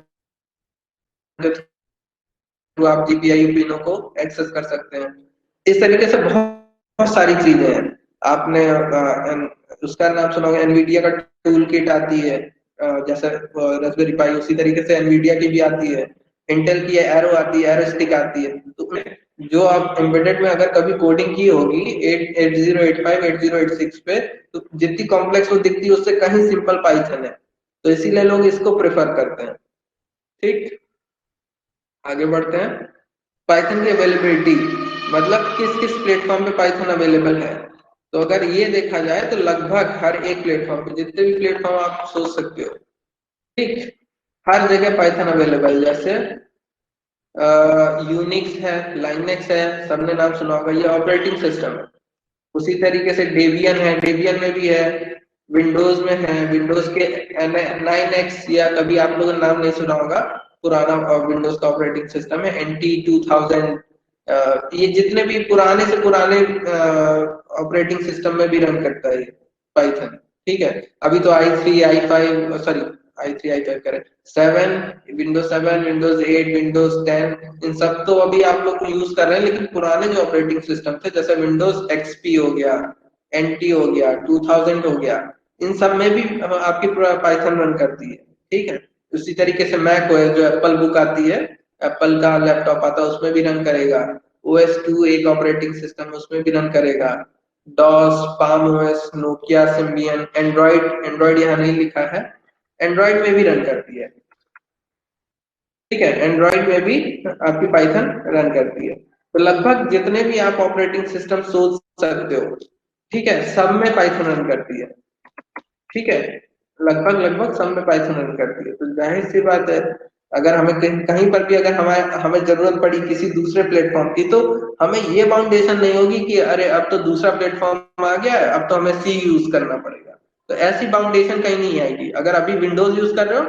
के थ्रू आप जीपीआई पिनों को एक्सेस कर सकते हैं। इस तरीके से बहुत सारी चीजें हैं। आपने उसका नाम सुना होगा, एनवीडिया का टूल किट आती है, जैसे रास्पबेरी पाई, उसी तरीके से एनवीडिया की भी आती है। इंटेल की एरो आती है, एरो स्टिक आती है। तो जो आप एम्बेडेड में अगर कभी कोडिंग की होगी 8085 8086 पे, तो जितनी कॉम्प्लेक्स वो दिखती है उससे कहीं सिंपल पाइथन है। तो इसीलिए लोग इसको प्रेफर करते हैं। ठीक, आगे बढ़ते हैं। पाइथन की अवेलेबिलिटी, मतलब किस किस प्लेटफॉर्म पे पाइथन अवेलेबल है। तो अगर ये देखा जाए तो लगभग हर एक प्लेटफॉर्म पे, जितने भी प्लेटफॉर्म आप सोच सकते हो, ठीक, हर जगह पाइथन अवेलेबल। जैसे यूनिक्स है, लाइनेक्स है, सबने नाम सुना होगा, ये ऑपरेटिंग सिस्टम है। उसी तरीके से डेबियन है, डेबियन में भी है। विंडोज में है, विंडोज के 9X, या कभी आप लोगों ने नाम नहीं सुना होगा, पुराना विंडोज का ऑपरेटिंग सिस्टम है NT 2000। ये जितने भी पुराने से पुराने ऑपरेटिंग सिस्टम में भी रन करता है पाइथन। ठीक है। अभी तो i3 i5, sorry i3 i5 करें, 7, विंडोज 7, विंडोज 8, विंडोज 10, इन सब तो अभी आप लोग यूज कर रहे हैं। लेकिन पुराने जो ऑपरेटिंग सिस्टम थे, जैसे विंडोज XP हो गया, NT हो गया, 2000 हो गया, इन सब में भी आपकी पाइथन रन करती है। ठीक है। उसी तरीके से मैक OS, जो एप्पल बुक आती है, एप्पल का लैपटॉप आता है, उसमें भी रन करेगा। OS 2 एक ऑपरेटिंग सिस्टम, उसमें भी रन करेगा। DOS, Palm OS, Nokia, Symbian, Android, Android यहाँ नहीं लिखा है, एंड्रॉइड में भी रन करती है। ठीक है, एंड्रॉइड में भी आपकी पाइथन रन करती है। तो लगभग जितने भी आप ऑपरेटिंग सिस्टम सोच सकते हो, ठीक है, सब में पाइथन रन करती है। ठीक है, लगभग लगभग सब में पाइथन रन करती है। तो जाहिर सी बात है, अगर हमें कहीं पर भी अगर हमें हमें जरूरत पड़ी किसी दूसरे प्लेटफॉर्म की, तो हमें ये बाउंडेशन नहीं होगी कि अरे अब तो दूसरा प्लेटफॉर्म आ गया है, अब तो हमें सी यूज करना पड़ेगा। तो ऐसी बाउंडेशन कहीं नहीं आएगी। अगर अभी विंडोज यूज कर रहे हो,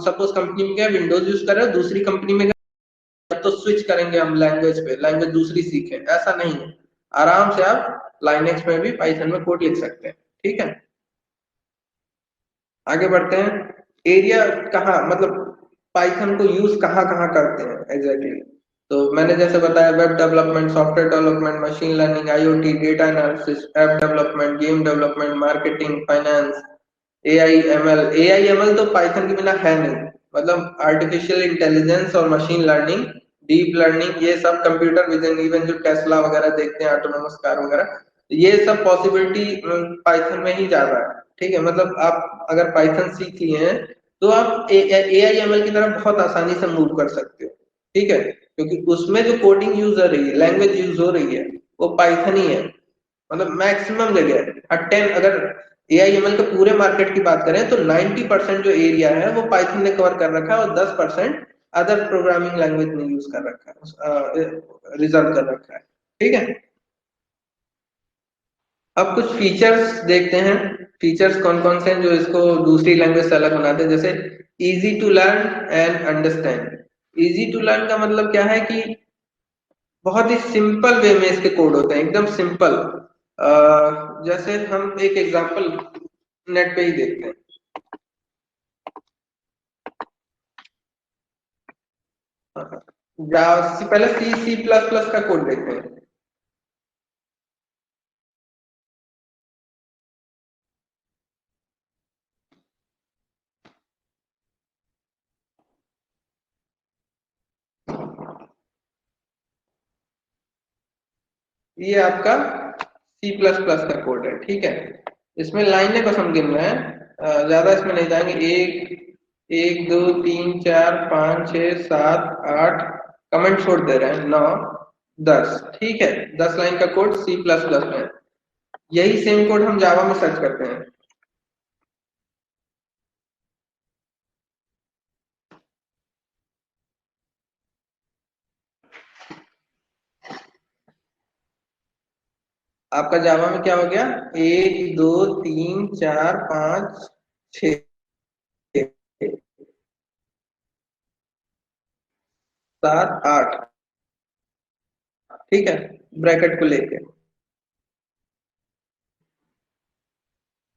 सपोज कंपनी में गए विंडोज यूज कर रहे हो, दूसरी कंपनी में गए तो स्विच करेंगे हम लैंग्वेज पे, लैंग्वेज दूसरी सीखें, ऐसा नहीं है। आराम से आप लाइनेक्स में भी पाइथन में कोड लिख सकते हैं। ठीक है, आगे बढ़ते हैं। एरिया कहाँ, मतलब पाइथन को यूज कहाँ कहाँ करते हैं एग्जैक्टली exactly? तो मैंने जैसे बताया, web development, software development, machine learning, IoT, data analysis, app development, game development, marketing, finance, AI ML तो पाइथन के बिना है नहीं। मतलब आर्टिफिशियल इंटेलिजेंस और मशीन लर्निंग, डीप लर्निंग, ये सब कंप्यूटर विजन, इवन जो टेस्ला वगैरह देखते हैं, ऑटोनोमस कार वगैरह, ये सब पॉसिबिलिटी पाइथन में ही ज्यादा है। ठीक है, मतलब आप अगर पाइथन सीख लिए हैं तो आप AIML की तरफ बहुत आसानी से मूव कर सकते हो। ठीक है, क्योंकि उसमें जो कोडिंग यूज हो रही है, लैंग्वेज यूज हो रही है, वो पाइथन ही है। मतलब मैक्सिमम जगह टेन, अगर AIML के पूरे मार्केट की बात करें तो 90% जो एरिया है वो पाइथन ने कवर कर रखा है, और 10% अदर प्रोग्रामिंग लैंग्वेज ने यूज कर रखा है, रिजर्व कर रखा है। ठीक है, अब कुछ फीचर्स देखते हैं। फीचर्स कौन कौन से हैं जो इसको दूसरी लैंग्वेज से अलग बनाते हैं। जैसे easy to learn and understand. Easy to learn का मतलब क्या है कि बहुत ही सिंपल वे में इसके कोड होते हैं, एकदम सिंपल। जैसे हम एक एग्जांपल नेट पे ही देखते हैं। पहले C++ का कोड देखते हैं। ये आपका C++ का कोड है। ठीक है, इसमें लाइनें बस हम गिन रहे हैं, ज्यादा इसमें नहीं जाएंगे। एक एक दो तीन चार पाँच छः सात आठ, कमेंट छोड़ दे रहे हैं, 9 10। ठीक है, 10 लाइन का कोड C++ में है। यही सेम कोड हम जावा में सर्च करते हैं। आपका जावा में क्या हो गया, एक दो तीन चार पाँच छ, सात आठ। ठीक है, ब्रैकेट को लेके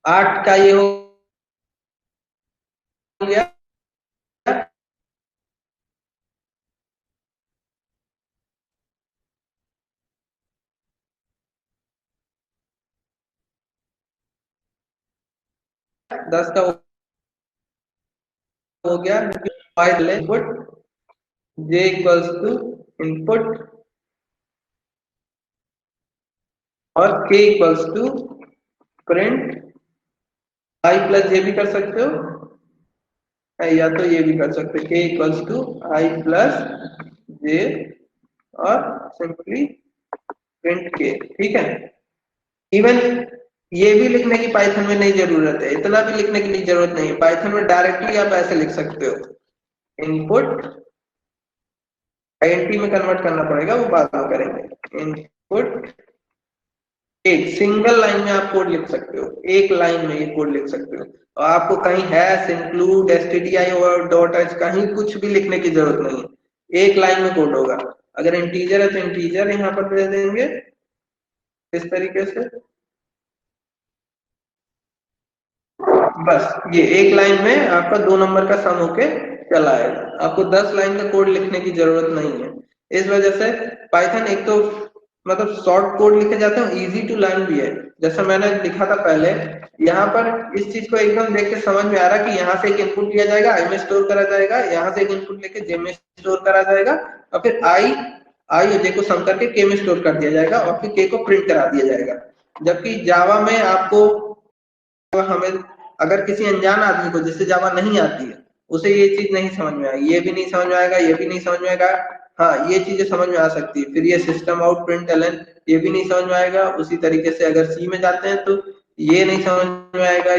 8 का ये हो गया। 10 का हो गया। File input j equals to input और k equals to print I plus J भी कर सकते हो, या तो ये भी कर सकते हो, k equals to I plus J, और सिंपली प्रिंट के। ठीक है, इवन ये भी लिखने की पाइथन में नहीं जरूरत है, इतना भी लिखने की जरूरत नहीं। पाइथन में डायरेक्टली आप ऐसे लिख सकते हो, इनपुट INT में कन्वर्ट करना पड़ेगा, वो बाद में करेंगे। इनपुट, एक सिंगल लाइन में आप कोड लिख सकते हो, एक लाइन में ये कोड लिख सकते हो, और आपको कहीं हैश इंक्लूड stdio और डॉट एच कहीं कुछ भी लिखने की जरूरत नहीं है, एक लाइन में कोड होगा। अगर इंटीजर है तो इंटीजर यहाँ पर दे देंगे इस तरीके से, बस ये एक लाइन में आपका 2 नंबर का सम होके चला आएगा। आपको 10 लाइन का कोड लिखने की जरूरत नहीं है। इस वजह से पाइथन एक तो मतलब शॉर्ट कोड लिखे जाते हैं, इजी टू लर्न भी है। जैसा मैंने लिखा था पहले, यहाँ पर इस चीज को एकदम देख के समझ में आ रहा कि यहाँ से एक इनपुट लिया जाएगा, आई में स्टोर करा जाएगा, यहाँ से एक इनपुट लेके जे में स्टोर करा जाएगा, और फिर आई आई और जे को सम करके के में स्टोर कर दिया जाएगा, और फिर के को प्रिंट करा दिया जाएगा। जबकि जावा में आपको, हमें अगर किसी अनजान आदमी को जिससे जावा नहीं आती है, उसे ये चीज नहीं समझ में आएगी, ये भी नहीं समझ में आएगा, ये भी नहीं समझ में आएगा। हाँ, ये चीजें समझ में आ सकती है। फिर ये सिस्टम आउट प्रिंट एलन, ये भी नहीं समझ में आएगा। उसी तरीके से अगर सी में जाते हैं तो ये नहीं समझ में आएगा,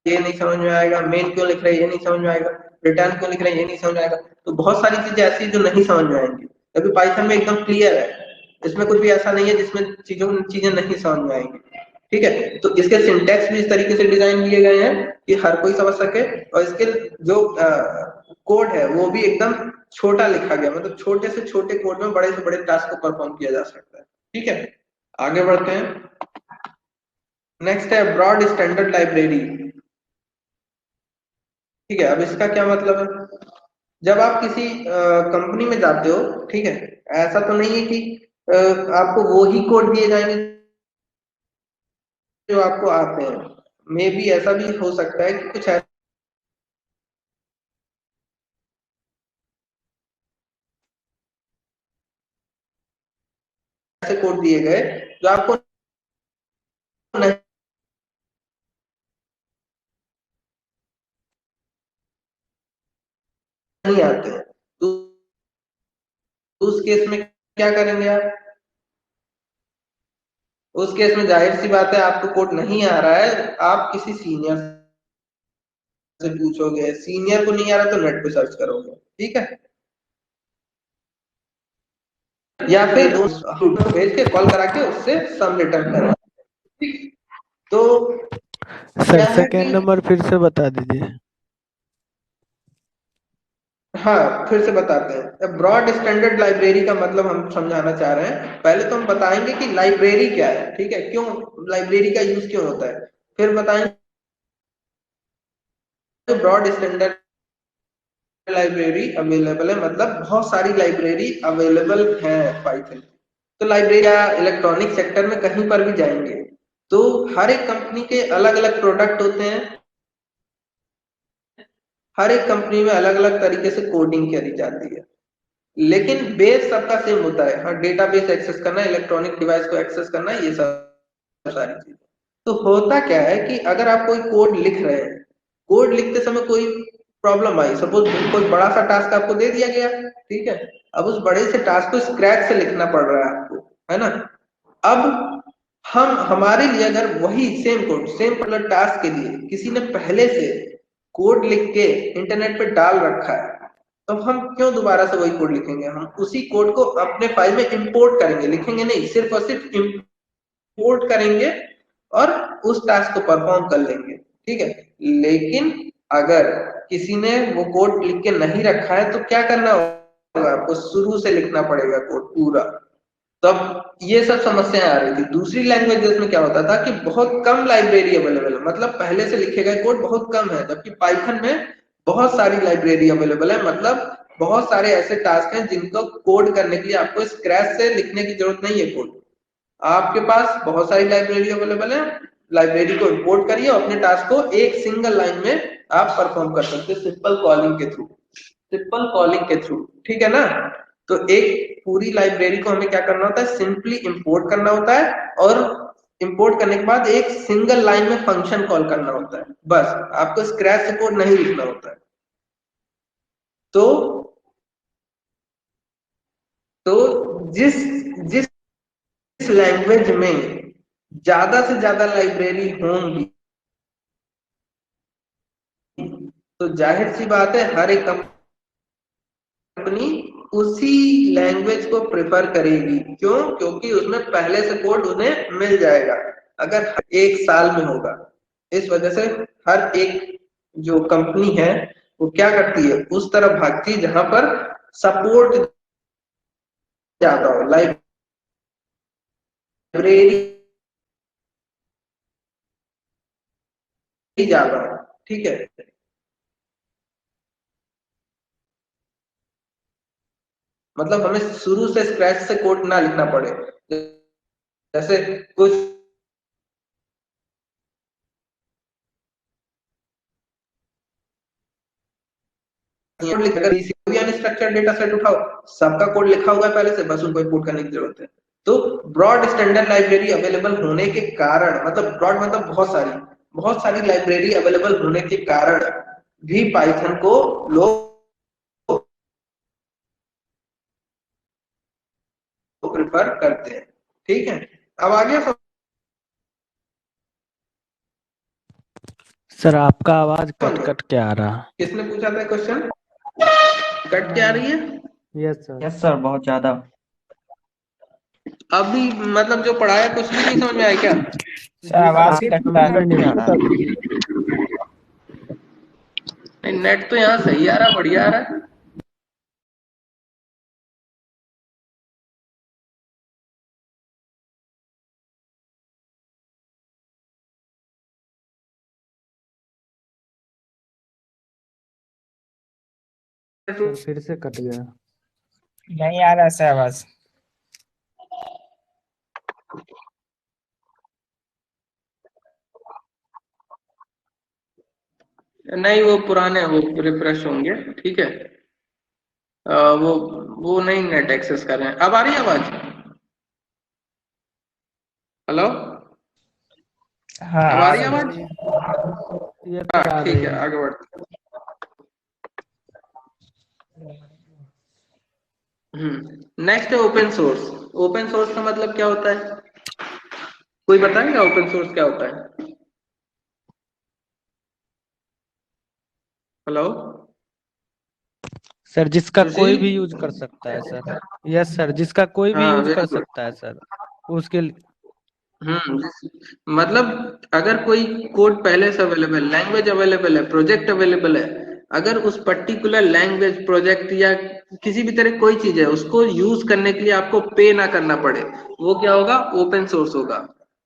ये नहीं समझ में आएगा, मेन क्यों लिख रहे हैं ये नहीं समझ में आएगा, रिटर्न क्यों लिख रहे हैं ये नहीं समझ में आएगा। तो बहुत सारी चीजें ऐसी जो नहीं समझ में आएंगी। अभी पाइथन में एकदम क्लियर है, इसमें कुछ भी ऐसा नहीं है जिसमें चीजें नहीं समझ में आएंगी। ठीक है, तो इसके सिंटैक्स भी इस तरीके से डिजाइन किए गए हैं कि हर कोई समझ सके, और इसके जो कोड है वो भी एकदम छोटा लिखा गया, मतलब छोटे से छोटे कोड में बड़े से बड़े टास्क को परफॉर्म किया जा सकता है। ठीक है, आगे बढ़ते हैं। नेक्स्ट है ब्रॉड स्टैंडर्ड लाइब्रेरी। ठीक है, अब इसका क्या मतलब है। जब आप किसी कंपनी में जाते हो, ठीक है, ऐसा तो नहीं है कि अ, आपको वो ही कोड दिए जाएंगे जो आपको आते हैं। मे बी ऐसा भी हो सकता है कि कुछ ऐसे कोड दिए गए जो आपको नहीं आते हैं, तो उस केस में क्या करेंगे आप? उस केस में जाहिर सी बात है, आपको कोड नहीं आ रहा है, आप किसी सीनियर से पूछोगे, सीनियर को नहीं आ रहा तो नेट पे सर्च करोगे, ठीक है, या फिर दोस्त को भेज के कॉल करा के उससे सम रिटर्न करें, ठीक। तो सर क्या है सेकेंड कि नंबर फिर से बता दीजिए। हाँ, फिर से बताते हैं। ब्रॉड स्टैंडर्ड लाइब्रेरी का मतलब हम समझाना चाह रहे हैं। पहले तो हम बताएंगे कि लाइब्रेरी क्या है, ठीक है, क्यों लाइब्रेरी का यूज क्यों होता है, फिर बताएंगे ब्रॉड स्टैंडर्ड लाइब्रेरी अवेलेबल है, मतलब बहुत सारी लाइब्रेरी अवेलेबल है पाइथन। तो लाइब्रेरी या इलेक्ट्रॉनिक सेक्टर में कहीं पर भी जाएंगे तो हर एक कंपनी के अलग अलग प्रोडक्ट होते हैं, हर एक कंपनी में अलग अलग तरीके से कोडिंग करी जाती है, लेकिन बेस सबका सेम होता है। हाँ, डेटाबेस एक्सेस करना, इलेक्ट्रॉनिक डिवाइस को एक्सेस करना, ये सब सारी चीजें। तो होता क्या है कि अगर आप कोई कोड लिख रहे हैं, कोड लिखते समय कोई प्रॉब्लम आई, सपोज कोई बड़ा सा टास्क आपको दे दिया गया, ठीक है, अब उस बड़े से टास्क को स्क्रैच से लिखना पड़ रहा है आपको, है ना। अब हम हमारे लिए अगर वही same code, same particular task के लिए किसी ने पहले से कोड लिख के इंटरनेट पे डाल रखा है, तो हम क्यों दोबारा से वही कोड लिखेंगे? हम उसी कोड को अपने फाइल में इंपोर्ट करेंगे, लिखेंगे नहीं, सिर्फ और सिर्फ इंपोर्ट करेंगे और उस टास्क को परफॉर्म कर लेंगे, ठीक है। लेकिन अगर किसी ने वो कोड लिख के नहीं रखा है तो क्या करना होगा? आपको शुरू से लिखना पड़ेगा कोड पूरा। तब ये सब समस्याएं आ रही थी। दूसरी लैंग्वेजेस में क्या होता था कि बहुत कम लाइब्रेरी अवेलेबल है, मतलब पहले से लिखे गए कोड बहुत कम है, जबकि पाइथन में बहुत सारी लाइब्रेरी अवेलेबल है, मतलब बहुत सारे ऐसे टास्क हैं जिनको कोड करने के लिए आपको स्क्रैच से लिखने की जरूरत नहीं है कोड। आपके पास बहुत सारी लाइब्रेरी अवेलेबल है, लाइब्रेरी को इंपोर्ट करिए और अपने टास्क को एक सिंगल लाइन में आप परफॉर्म कर सकते हैं, सिंपल कॉलिंग के थ्रू, सिंपल कॉलिंग के थ्रू, ठीक है ना। तो एक पूरी लाइब्रेरी को हमें क्या करना होता है? सिंपली इंपोर्ट करना होता है, और इंपोर्ट करने के बाद एक सिंगल लाइन में फंक्शन कॉल करना होता है, बस। आपको स्क्रैच से कोड नहीं लिखना होता है। तो तो जिस जिस लैंग्वेज में ज्यादा से ज्यादा लाइब्रेरी होंगी, तो जाहिर सी बात है हर एक कंपनी उसी लैंग्वेज को प्रेफर करेगी। क्यों? क्योंकि उसमें पहले से कोड उन्हें मिल जाएगा, अगर एक साल में होगा। इस वजह से हर एक जो कंपनी है वो क्या करती है? उस तरफ भागती है जहां पर सपोर्ट ज्यादा हो, लाइब्रेरी ज्यादा हो, ठीक है। मतलब हमें शुरू से स्क्रैच से कोड ना लिखना पड़े। जैसे कुछ अनस्ट्रक्चर्ड डेटा सेट उठाओ, सबका कोड लिखा हुआ है पहले से, बस उनको इंपोर्ट करने की जरूरत है। तो ब्रॉड स्टैंडर्ड लाइब्रेरी अवेलेबल होने के कारण, मतलब ब्रॉड मतलब बहुत सारी लाइब्रेरी अवेलेबल होने के कारण भी पाइथन को लोग प्रेफर करते हैं, ठीक है। अब आगे सर आपका आवाज कट समझ, कट के आ रहा। किसने पूछा था क्वेश्चन? कट क्या आ रही है? Yes sir. यस सर, बहुत ज्यादा। अभी मतलब जो पढ़ाया कुछ भी नहीं समझ में आया क्या? सर जी आवाज आपकी कटता समझ में कट नहीं के आ आया। रहा है। नहीं, नेट तो यहाँ सही आ रहा, बढ़िया आ रहा है। सर फिर से कट गया। नहीं आ रहा सर आवाज। नहीं, वो पुराने वो रिफ्रेश होंगे, ठीक है। वो नहीं नेट एक्सेस कर रहे हैं। अब आ रही है आवाज? हेलो, हाँ अब आ आ रही है रही है। आवाज? ये सर आ ठीक रही है, है। आगे बढ़ते हैं। नेक्स्ट है ओपन सोर्स। ओपन सोर्स का मतलब क्या होता है? कोई बताएगा ओपन सोर्स क्या होता है? हेलो सर जिसका कोई सुशील। भी यूज कर सकता है सर। यस सर, जिसका कोई भी हाँ, यूज वेरी कर गुड। सकता है सर। उसके लिए मतलब अगर कोई कोड पहले से अवेलेबल, लैंग्वेज अवेलेबल है, प्रोजेक्ट अवेलेबल है, अगर उस पर्टिकुलर लैंग्वेज, प्रोजेक्ट या किसी भी तरह कोई चीज है, उसको यूज करने के लिए आपको पे ना करना पड़े, वो क्या होगा? ओपन सोर्स होगा।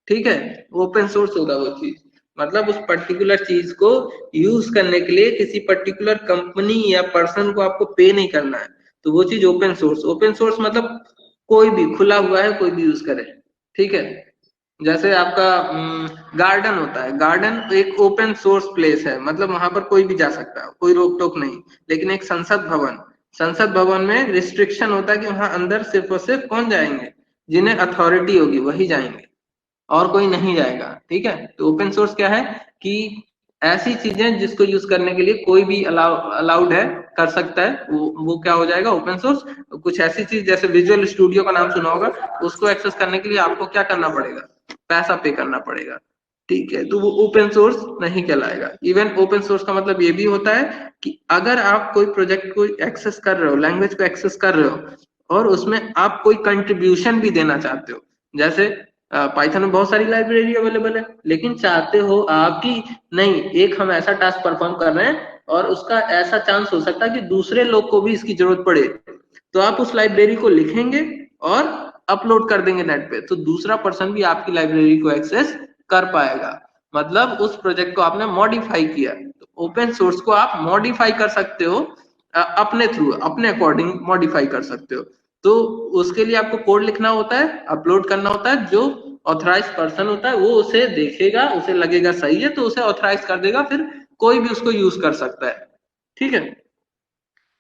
ठीक है, ओपन सोर्स होगा वो चीज। मतलब उस पर्टिकुलर चीज को यूज करने के लिए किसी पर्टिकुलर कंपनी या पर्सन को आपको पे नहीं करना है, तो वो चीज ओपन सोर्स। ओपन सोर्स मतलब कोई भी खुला हुआ है, कोई भी यूज करे। ठीक है, जैसे आपका गार्डन होता है, गार्डन एक ओपन सोर्स प्लेस है, मतलब वहां पर कोई भी जा सकता है, कोई रोक टोक नहीं। लेकिन एक संसद भवन, संसद भवन में रिस्ट्रिक्शन होता है कि वहां अंदर सिर्फ और सिर्फ कौन जाएंगे? जिन्हें अथॉरिटी होगी वही जाएंगे, और कोई नहीं जाएगा। ठीक है, तो ओपन सोर्स क्या है कि ऐसी चीजें जिसको यूज करने के लिए कोई भी अलाउड है, कर सकता है, वो क्या हो जाएगा? Open source. कुछ ऐसी चीज जैसे विजुअल स्टूडियो का नाम सुना होगा, उसको एक्सेस करने के लिए आपको क्या करना पड़ेगा? पैसा पे करना पड़ेगा। ठीक है, तो वो ओपन सोर्स नहीं कहलाएगा। इवन ओपन सोर्स का मतलब ये भी होता है कि अगर आप कोई प्रोजेक्ट को एक्सेस कर रहे हो, लैंग्वेज को एक्सेस कर रहे हो, और उसमें आप कोई कंट्रीब्यूशन भी देना चाहते हो, जैसे पाइथन में बहुत सारी लाइब्रेरी अवेलेबल है, लेकिन चाहते हो आप कि नहीं, एक हम ऐसा टास्क परफॉर्म कर रहे हैं और उसका ऐसा चांस हो सकता है कि दूसरे लोग को भी इसकी जरूरत पड़े, तो आप उस लाइब्रेरी को लिखेंगे और अपलोड कर देंगे नेट पे, तो दूसरा पर्सन भी आपकी लाइब्रेरी को एक्सेस कर पाएगा। मतलब उस प्रोजेक्ट को आपने मॉडिफाई किया, तो ओपन सोर्स को आप मॉडिफाई कर सकते हो, अपने थ्रू, अपने अकॉर्डिंग मॉडिफाई कर सकते हो। तो उसके लिए आपको कोड लिखना होता है, अपलोड करना होता है, जो ऑथराइज पर्सन होता है वो उसे देखेगा, उसे लगेगा सही है तो उसे ऑथराइज कर देगा, फिर कोई भी उसको यूज कर सकता है। ठीक है,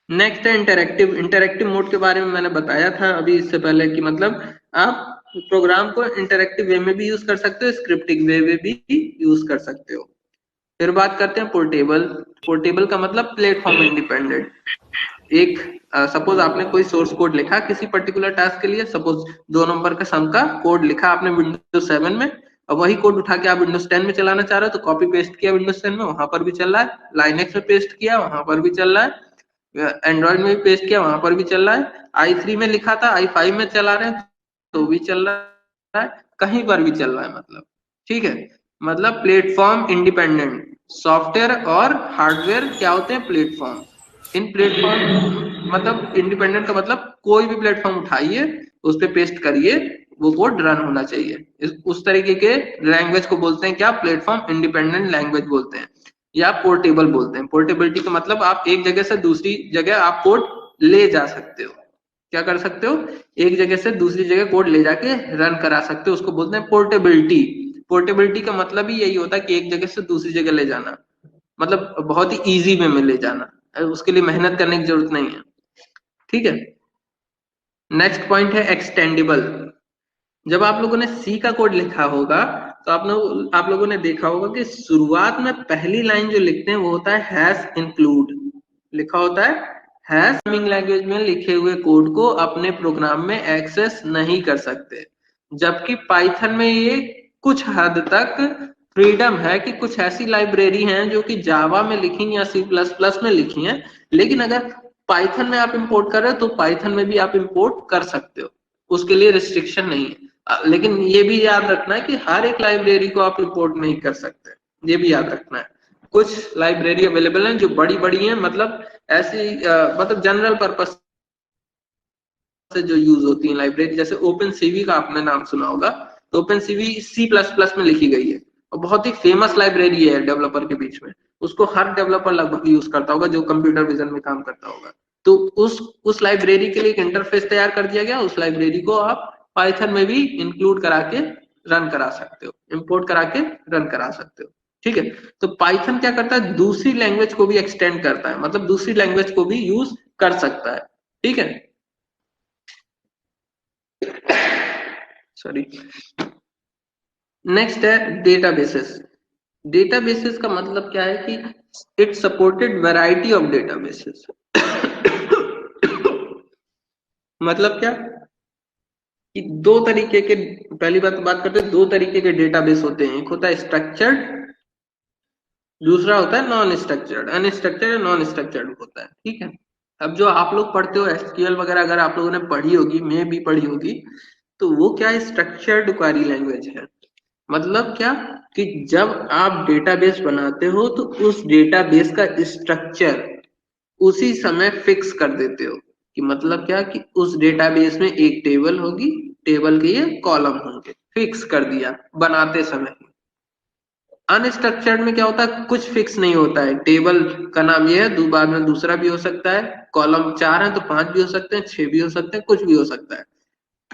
नेक्स्ट है इंटरेक्टिव। इंटरेक्टिव मोड के बारे में मैंने बताया था अभी इससे पहले कि मतलब आप प्रोग्राम को इंटरेक्टिव वे में भी यूज कर सकते हो, स्क्रिप्टिंग वे में भी यूज कर सकते हो। फिर बात करते हैं पोर्टेबल। पोर्टेबल का मतलब प्लेटफॉर्म इंडिपेंडेंट। एक सपोज आपने कोई सोर्स कोड लिखा किसी पर्टिकुलर टास्क के लिए, सपोज 2 नंबर का सम का कोड लिखा आपने विंडोज 7 में, और वही कोड उठा के आप विंडोज 10 में चलाना चाह रहे हो, तो कॉपी पेस्ट किया विंडोज 10 में, वहां पर भी चल रहा है। लाइनेक्स में पेस्ट किया, वहां पर भी चल रहा है। एंड्रॉइड में भी पेस्ट किया, वहां पर भी चल रहा है। i3 में लिखा था, i5 में चला रहे हैं तो भी चल रहा है, कहीं पर भी चल रहा है मतलब। ठीक है, मतलब प्लेटफॉर्म इंडिपेंडेंट। सॉफ्टवेयर और हार्डवेयर क्या होते हैं? प्लेटफॉर्म। इन प्लेटफॉर्म मतलब इंडिपेंडेंट का मतलब कोई भी प्लेटफॉर्म उठाइए, उस पर पेस्ट करिए, वो कोड रन होना चाहिए। उस तरीके के लैंग्वेज को बोलते हैं क्या? प्लेटफॉर्म इंडिपेंडेंट लैंग्वेज बोलते हैं, या पोर्टेबल बोलते हैं। पोर्टेबिलिटी का मतलब आप एक जगह से दूसरी जगह आप कोड ले जा सकते हो। क्या कर सकते हो? एक जगह से दूसरी जगह कोड ले जाके रन करा सकते हो, उसको बोलते हैं पोर्टेबिलिटी। पोर्टेबिलिटी का मतलब ही यही होता है कि एक जगह से दूसरी जगह ले जाना, मतलब बहुत ही इजी वे में ले जाना, उसके लिए मेहनत करने की जरूरत नहीं है। ठीक है, नेक्स्ट पॉइंट है एक्सटेंडेबल। जब आप लोगों ने सी का कोड लिखा होगा, तो आप लोगों ने देखा होगा कि शुरुआत में पहली लाइन जो लिखते हैं वो होता है हैश इंक्लूड, लिखा होता है हैश। प्रोग्रामिंग लैंग्वेज में लिखे हुए कोड को अपने प्रोग्राम में एक्सेस नहीं कर सकते, जबकि पाइथन में ये कुछ हद तक फ्रीडम है कि कुछ ऐसी लाइब्रेरी हैं जो कि जावा में लिखी या सी प्लस प्लस में लिखी हैं, लेकिन अगर पाइथन में आप इंपोर्ट कर रहे हो तो पाइथन में भी आप इंपोर्ट कर सकते हो, उसके लिए रिस्ट्रिक्शन नहीं है। लेकिन ये भी याद रखना है कि हर एक लाइब्रेरी को आप इंपोर्ट नहीं कर सकते, ये भी याद रखना है। कुछ लाइब्रेरी अवेलेबल हैं जो बड़ी बड़ी हैं, मतलब ऐसी मतलब जनरल पर्पस से जो यूज होती है लाइब्रेरी, जैसे ओपन सीवी का आपने नाम सुना होगा, तो open CV C plus plus में लिखी गई है और बहुत ही फेमस लाइब्रेरी है डेवलपर के बीच में। उसको हर डेवलपर लगभग यूज करता होगा जो कंप्यूटर विजन में काम करता होगा। तो उस लाइब्रेरी के लिए एक इंटरफेस तैयार कर दिया गया, उस लाइब्रेरी को आप पाइथन में भी इंक्लूड करा के रन करा सकते हो, इंपोर्ट करा के रन करा सकते हो। ठीक है, तो पाइथन क्या करता है? दूसरी लैंग्वेज को भी एक्सटेंड करता है, मतलब दूसरी लैंग्वेज को भी यूज कर सकता है। ठीक है, सॉरी। नेक्स्ट है डेटाबेसेस। डेटाबेसेस का मतलब क्या है कि it supported variety of databases. मतलब क्या कि दो तरीके के, पहली बात करते हैं, दो तरीके के डेटाबेस होते हैं। एक होता है स्ट्रक्चर्ड, दूसरा होता है non structured. Unstructured non structured होता है, ठीक है। अब जो आप लोग पढ़ते हो एसक्यूएल वगैरह, अगर आप लोगों ने पढ़ी होगी, मैं भी पढ़ी होगी, तो वो क्या है, स्ट्रक्चर्ड क्वेरी लैंग्वेज है। मतलब क्या कि जब आप डेटाबेस बनाते हो तो उस डेटाबेस का स्ट्रक्चर उसी समय फिक्स कर देते हो। कि मतलब क्या कि उस डेटाबेस में एक टेबल होगी, टेबल के ये कॉलम होंगे, फिक्स कर दिया बनाते समय। अनस्ट्रक्चर्ड में क्या होता है, कुछ फिक्स नहीं होता है। टेबल का नाम ये है, बाद में दूसरा भी हो सकता है। कॉलम 4 है तो 5 भी हो सकते हैं, 6 भी हो सकते हैं, कुछ भी हो सकता है।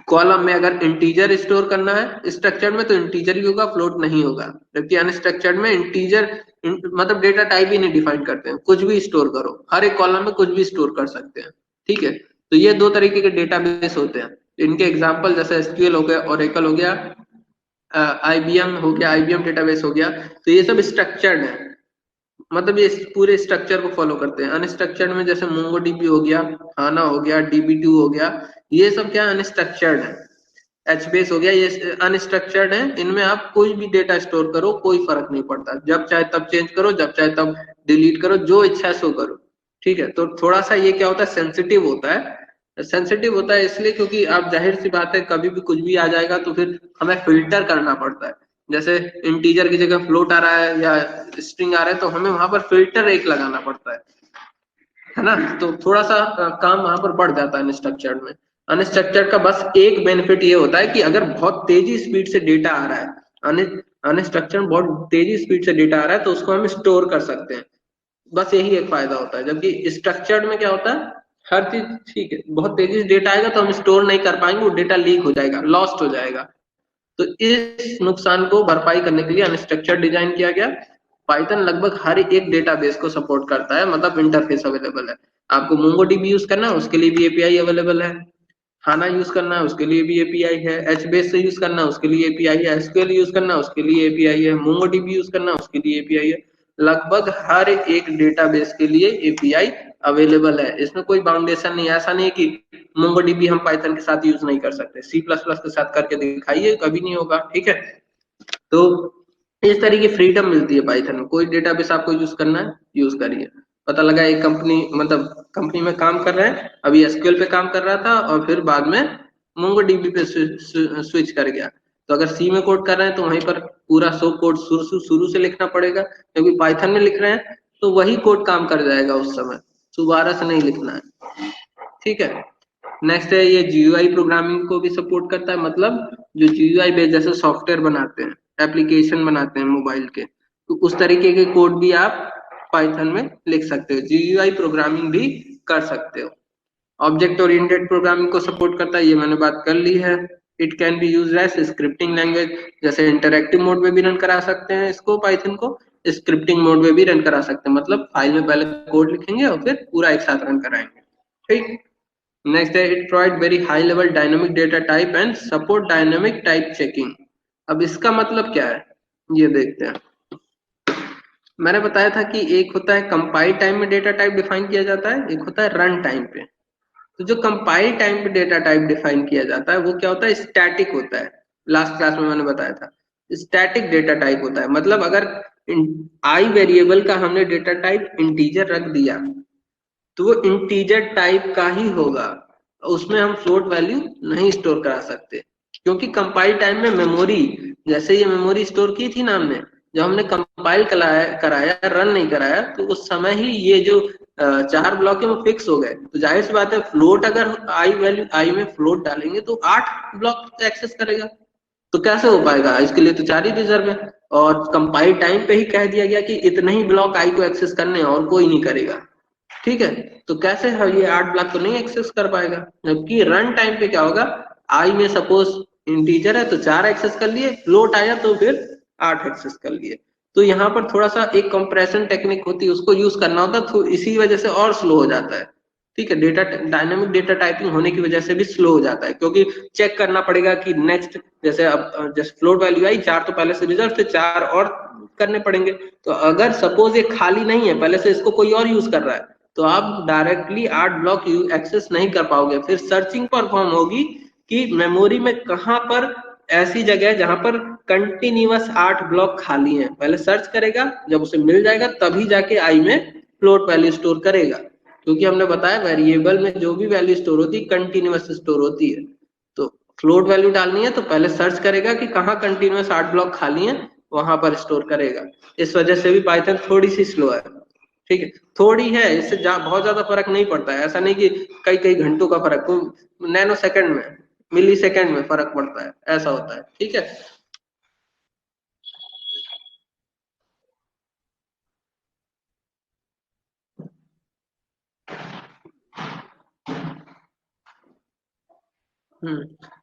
कॉलम में अगर इंटीजर स्टोर करना है स्ट्रक्चर्ड में तो इंटीजर ही होगा, फ्लोट नहीं होगा। जबकि अनस्ट्रक्चर्ड में इंटीजर मतलब डेटा टाइप ही नहीं डिफाइन करते हैं, कुछ भी स्टोर करो, हर एक कॉलम में कुछ भी स्टोर कर सकते हैं, ठीक है। तो ये दो तरीके के डेटाबेस होते हैं। इनके एग्जांपल जैसे एसक्यूएल हो गया, ओरेकल हो गया, आईबीएम हो गया, आईबीएम डेटाबेस हो गया। तो ये सब स्ट्रक्चर्ड है, मतलब ये पूरे स्ट्रक्चर को फॉलो करते हैं। अनस्ट्रक्चर्ड में जैसे मोंगोडीबी हो गया, हाना हो गया, डीबी2 हो गया, ये सब क्या अनस्ट्रक्चर्ड है। एचबेस हो गया, ये अनस्ट्रक्चर्ड है। इनमें आप कोई भी डेटा स्टोर करो, कोई फर्क नहीं पड़ता, जब चाहे तब चेंज करो, जब चाहे तब डिलीट करो, जो इच्छा है सो करो, ठीक है। तो थोड़ा सा ये क्या होता है, सेंसिटिव होता है। सेंसिटिव होता है इसलिए क्योंकि आप जाहिर सी बात है कभी भी कुछ भी आ जाएगा तो फिर हमें फिल्टर करना पड़ता है। जैसे इंटीजर की जगह फ्लोट आ रहा है या स्ट्रिंग आ रहा है तो हमें वहां पर फिल्टर एक लगाना पड़ता है ना। तो थोड़ा सा काम वहां पर बढ़ जाता है अनस्ट्रक्चर्ड में। अनस्ट्रक्चर्ड का बस एक बेनिफिट ये होता है कि अगर बहुत तेजी स्पीड से डेटा आ रहा है, अनस्ट्रक्चर्ड में बहुत तेजी स्पीड से डेटा आ रहा है तो उसको हम स्टोर कर सकते हैं, बस यही एक फायदा होता है। जबकि स्ट्रक्चर्ड में क्या होता है, हर चीज ठीक है, बहुत तेजी से डेटा आएगा तो हम स्टोर नहीं कर पाएंगे, वो डेटा लीक हो जाएगा, लॉस्ट हो जाएगा। तो इस नुकसान को भरपाई करने के लिए अनस्ट्रक्चर्ड डिजाइन किया गया। पाइथन लगभग हर एक डेटाबेस को सपोर्ट करता है, मतलब इंटरफेस अवेलेबल है। आपको मोंगोडीबी यूज करना है उसके लिए भी एपीआई अवेलेबल है, हाना यूज करना है उसके लिए भी एपीआई है, एचबेस से यूज करना है उसके लिए एपीआई है, एसक्यूएल यूज करना है उसके लिए एपीआई है, मोंगोडीबी यूज करना है उसके लिए एपीआई है। लगभग हर एक डेटाबेस के लिए एपीआई अवेलेबल है, इसमें कोई बाउंडेशन नहीं है। ऐसा नहीं है कि मोंगोडीबी हम पाइथन के साथ यूज नहीं कर सकते, सी प्लस प्लस के साथ करके दिखाइए, कभी नहीं होगा, ठीक है। तो इस तरह की फ्रीडम मिलती है पाइथन में, कोई डेटाबेस आपको यूज करना है यूज करिए। पता लगा एक कंपनी, मतलब कंपनी में काम कर रहे हैं, अभी एसक्यूएल पे काम कर रहा था और फिर बाद में मोंगोडीबी पे स्विच कर गया। तो अगर सी में कोड कर रहे हैं तो वहीं पर पूरा सो कोड शुरू से लिखना पड़ेगा, क्योंकि पाइथन में लिख रहे हैं तो वही कोड काम कर जाएगा उस समय, दोबारा से नहीं लिखना है, ठीक है। नेक्स्ट है ये जीयूआई प्रोग्रामिंग को भी सपोर्ट करता है। मतलब जो जीयूआई बेस्ड जैसे सॉफ्टवेयर बनाते हैं, एप्लीकेशन बनाते हैं मोबाइल के, तो उस तरीके के कोड भी आप पाइथन में लिख सकते हो, जीयूआई प्रोग्रामिंग भी कर सकते हो। ऑब्जेक्ट ओरिएंटेड प्रोग्रामिंग को सपोर्ट करता है, ये मैंने बात कर ली है। It can be used as scripting language, जैसे इंटरैक्टिव मोड में भी रन करा सकते हैं इसको, पाइथन को स्क्रिप्टिंग मोड में भी रन करा सकते हैं, मतलब फाइल में पहले कोड लिखेंगे और फिर पूरा एक साथ रन कराएंगे, ठीक। नेक्स्ट है it provide very high level dynamic data type and support dynamic type checking. अब इसका मतलब क्या है ये देखते हैं। मैंने बताया था कि एक होता है कंपाइल टाइम में डेटा टाइप डिफाइन किया जाता है, एक होता है रन टाइम पे। तो जो कंपाइल टाइम पे डेटा टाइप डिफाइन किया जाता है वो क्या होता है, स्टैटिक होता है। लास्ट क्लास में मैंने बताया था स्टैटिक डेटा टाइप होता है। मतलब अगर आई वेरिएबल का हमने डेटा टाइप इंटीजर रख दिया तो वो इंटीजर टाइप का ही होगा, उसमें हम फ्लोट वैल्यू नहीं स्टोर करा सकते। क्योंकि कंपाइल टाइम में मेमोरी, जैसे ये मेमोरी स्टोर की थी ना हमने, जब हमने कंपाइल कराया रन नहीं कराया तो उस समय ही ये जो 4 ब्लॉक है वो फिक्स हो गए। तो जाहिर सी बात है फ्लोट अगर आई वैल्यू आई में फ्लोट डालेंगे तो 8 ब्लॉक एक्सेस करेगा, तो कैसे हो पाएगा, इसके लिए तो 4 ही रिजर्व है। और कंपाइल टाइम पे ही कह दिया गया कि इतने ही ब्लॉक आई को एक्सेस करने हैं और कोई नहीं करेगा, ठीक है। तो कैसे है ये 8 ब्लॉक तो नहीं एक्सेस कर पाएगा। जबकि रन टाइम पे क्या होगा, आई में सपोज इंटीजर है तो 4 एक्सेस कर लिए, फ्लोट आया तो फिर 8 एक्सेस कर लिए। तो यहाँ पर थोड़ा सा एक कंप्रेशन टेक्निक होती है उसको यूज करना होता है, तो इसी वजह से और स्लो हो जाता है। ठीक है, डेटा डायनामिक डेटा टाइपिंग होने की वजह से भी स्लो हो जाता है, क्योंकि चेक करना पड़ेगा कि नेक्स्ट, जैसे अब जैसे फ्लोट वैल्यू आई 4 तो पहले से रिजर्व थे, 4 और करने पड़ेंगे। तो अगर सपोज ये खाली नहीं है, पहले से इसको कोई और यूज कर रहा है, तो आप डायरेक्टली 8 ब्लॉक एक्सेस नहीं कर पाओगे। फिर सर्चिंग परफॉर्म होगी कि मेमोरी में कहां पर ऐसी जगह है जहां पर कंटिन्यूअस 8 ब्लॉक खाली हैं। पहले सर्च करेगा, जब उसे मिल जाएगा तभी जाके आई में फ्लोट वैल्यू स्टोर करेगा, क्योंकि हमने बताया वेरिएबल में जो भी वैल्यू स्टोर होती है कंटिन्यूअस स्टोर होती है। तो फ्लोट वैल्यू डालनी है तो पहले सर्च करेगा कि कहाँ कंटिन्यूअस 8 ब्लॉक खाली हैं, वहां पर स्टोर करेगा। इस वजह से भी पाइथन थोड़ी सी स्लो है। ठीक है, थोड़ी है, इससे बहुत ज्यादा फर्क नहीं पड़ता है। ऐसा नहीं कि कई कई घंटों का फर्क, तो नैनो सेकंड में, मिली सेकंड में फर्क पड़ता है, ऐसा होता है। ठीक है,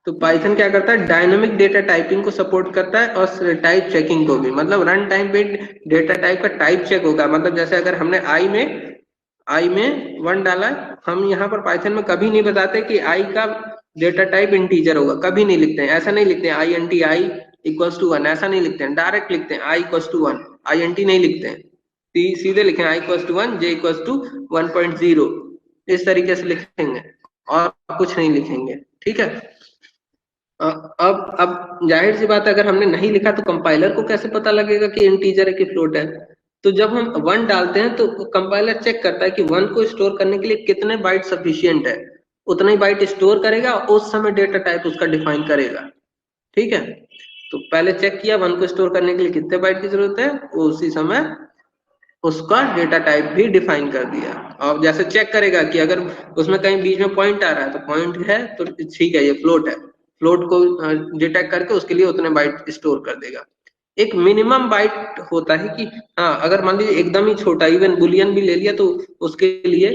तो पाइथन क्या करता है, डायनामिक डेटा टाइपिंग को सपोर्ट करता है और टाइप चेकिंग को भी। मतलब रन टाइम पे डेटा टाइप का टाइप चेक होगा। मतलब जैसे अगर हमने आई में 1 डाला है, हम यहाँ पर पाइथन में कभी नहीं बताते कि आई का डेटा टाइप इंटीजर होगा, कभी नहीं लिखते हैं। ऐसा नहीं लिखते हैं I N T I equals to 1, ऐसा नहीं लिखते हैं। डायरेक्ट लिखते हैं I equals to 1, I N T नहीं लिखते हैं, सीधे लिखे I equals to 1, J equals to 1.0, इस तरीके से लिखेंगे और कुछ नहीं लिखेंगे। ठीक है, अब जाहिर सी बात है, अगर हमने नहीं लिखा तो कंपाइलर को कैसे पता लगेगा कि इंटीजर है कि फ्लोट है। तो जब हम 1 डालते हैं तो कंपाइलर चेक करता है कि 1 को स्टोर करने के लिए कितने बाइट सफिशियंट है, उतना ही बाइट स्टोर करेगा, उस समय डेटा टाइप उसका डिफाइन करेगा। ठीक है, तो पहले चेक किया 1 को स्टोर करने के लिए कितने बाइट की जरूरत है, उसी समय उसका डेटा टाइप भी डिफाइन कर दिया। और जैसे चेक करेगा कि अगर उसमें कहीं बीच में पॉइंट आ रहा है तो पॉइंट है तो ठीक है, ये फ्लोट है, फ्लोट को डिटेक्ट करके उसके लिए उतने बाइट स्टोर कर देगा। एक मिनिमम बाइट होता है कि हाँ, अगर मान लीजिए एकदम ही छोटा, इवन बुलियन भी ले लिया तो उसके लिए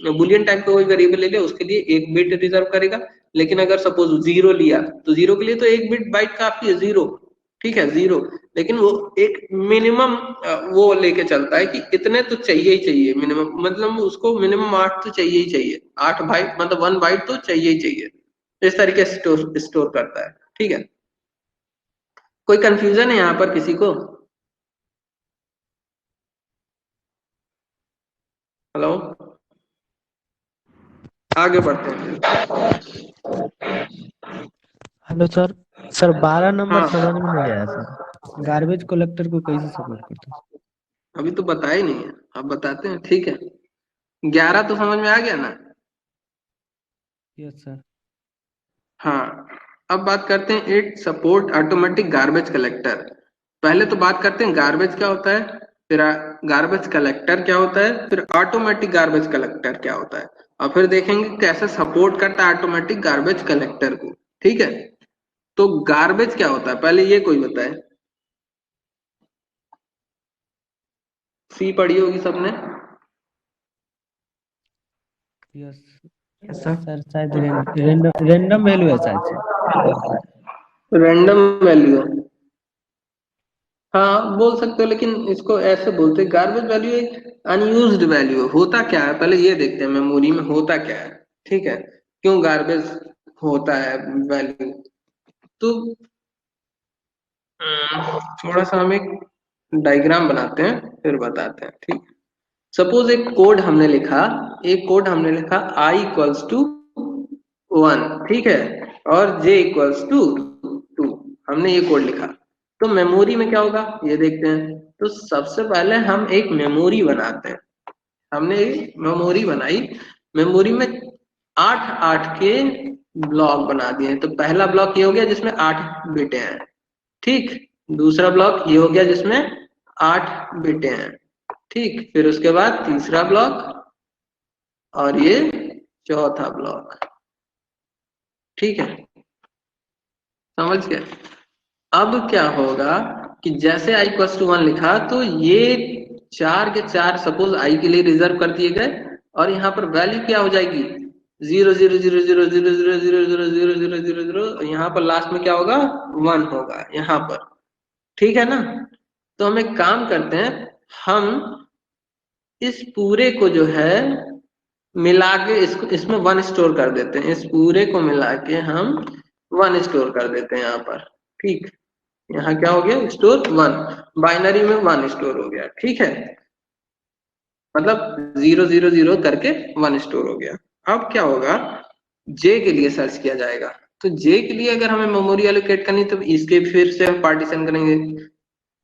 बुलियन टाइप का कोई वेरिएबल ले लिया, उसके लिए 1 बिट रिजर्व करेगा। लेकिन अगर सपोज 0 लिया तो 0 के लिए तो 1 बिट बाइट काफी है, 0। ठीक है, 0। लेकिन वो एक मिनिमम वो लेके चलता है कि इतने तो चाहिए ही चाहिए मिनिमम, मतलब उसको मिनिमम 8 तो चाहिए ही चाहिए, 8 बाइट मतलब 1 बाइट तो चाहिए ही चाहिए। इस तरीके से स्टोर करता है। ठीक है, कोई कंफ्यूजन है यहाँ पर किसी को? हेलो, आगे बढ़ते हैं। Hello sir. सर 12 नंबर हाँ, समझ में नहीं आया सर, गार्बेज कलेक्टर को कैसे सपोर्ट करते हैं? अभी तो बताया ही नहीं है, अब बताते हैं। ठीक है, 11 तो समझ में आ गया ना? Yes sir. हाँ, अब बात करते हैं it support automatic garbage collector. पहले तो बात करते हैं गार्बेज क्या होता है, फिर गार्बेज कलेक्टर क्या होता है, फिर ऑटोमेटिक गार्बेज कलेक्टर क्या होता है, और फिर देखेंगे कैसे सपोर्ट करता है ऑटोमेटिक गार्बेज कलेक्टर को। ठीक है, तो गार्बेज क्या होता है पहले ये कोई बताए। सी पढ़ी होगी सबने। Yes yes sir. सर, शायद रैंडम वैल्यू है शायद से। रैंडम वैल्यू, हाँ बोल सकते हो, लेकिन इसको ऐसे बोलते हैं गार्बेज वैल्यू एक अनयूज्ड वैल्यू। होता क्या है पहले ये देखते हैं, मेमोरी में होता क्या है। ठीक है, क्यों गार्बेज होता है वैल्यू, तो थोड़ा सा हम एक डायग्राम बनाते हैं फिर बताते हैं। ठीक, सपोज एक कोड हमने लिखा आई इक्वल्स टू 1, ठीक है, और जे इक्वल्स टू 2, हमने ये कोड लिखा। तो मेमोरी में क्या होगा ये देखते हैं। तो सबसे पहले हम एक मेमोरी बनाते हैं। हमने एक मेमोरी बनाई, मेमोरी में 8 8 के ब्लॉक बना दिए। तो पहला ब्लॉक ये हो गया जिसमें 8 बिटें हैं। ठीक, दूसरा ब्लॉक ये हो गया जिसमें 8 बिटें हैं। ठीक, फिर उसके बाद तीसरा ब्लॉक और ये चौथा ब्लॉक। ठीक है, समझ गए? अब क्या होगा कि जैसे i इक्वल्स टू 1 लिखा तो ये 4 के 4 सपोज i के लिए रिजर्व कर दिए गए, और यहाँ पर वैल्यू क्या हो जाएगी 0 0 0 0 0 0 0 0 0 0 0 0 0, यहाँ पर लास्ट में क्या होगा 1 होगा यहाँ पर। ठीक है ना? तो हम एक काम करते हैं, हम इस पूरे को जो है मिला के इसको इसमें 1 स्टोर कर देते हैं, इस पूरे को मिला के हम 1 स्टोर कर देते हैं यहाँ पर। ठीक, यहाँ क्या हो गया, स्टोर 1, बाइनरी में 1 स्टोर हो गया। ठीक है, मतलब 0 0 0 करके 1 स्टोर हो गया। अब क्या होगा, जे के लिए सर्च किया जाएगा। तो जे के लिए अगर हमें मेमोरी एलोकेट करनी तो इसके फिर से हम पार्टीशन करेंगे,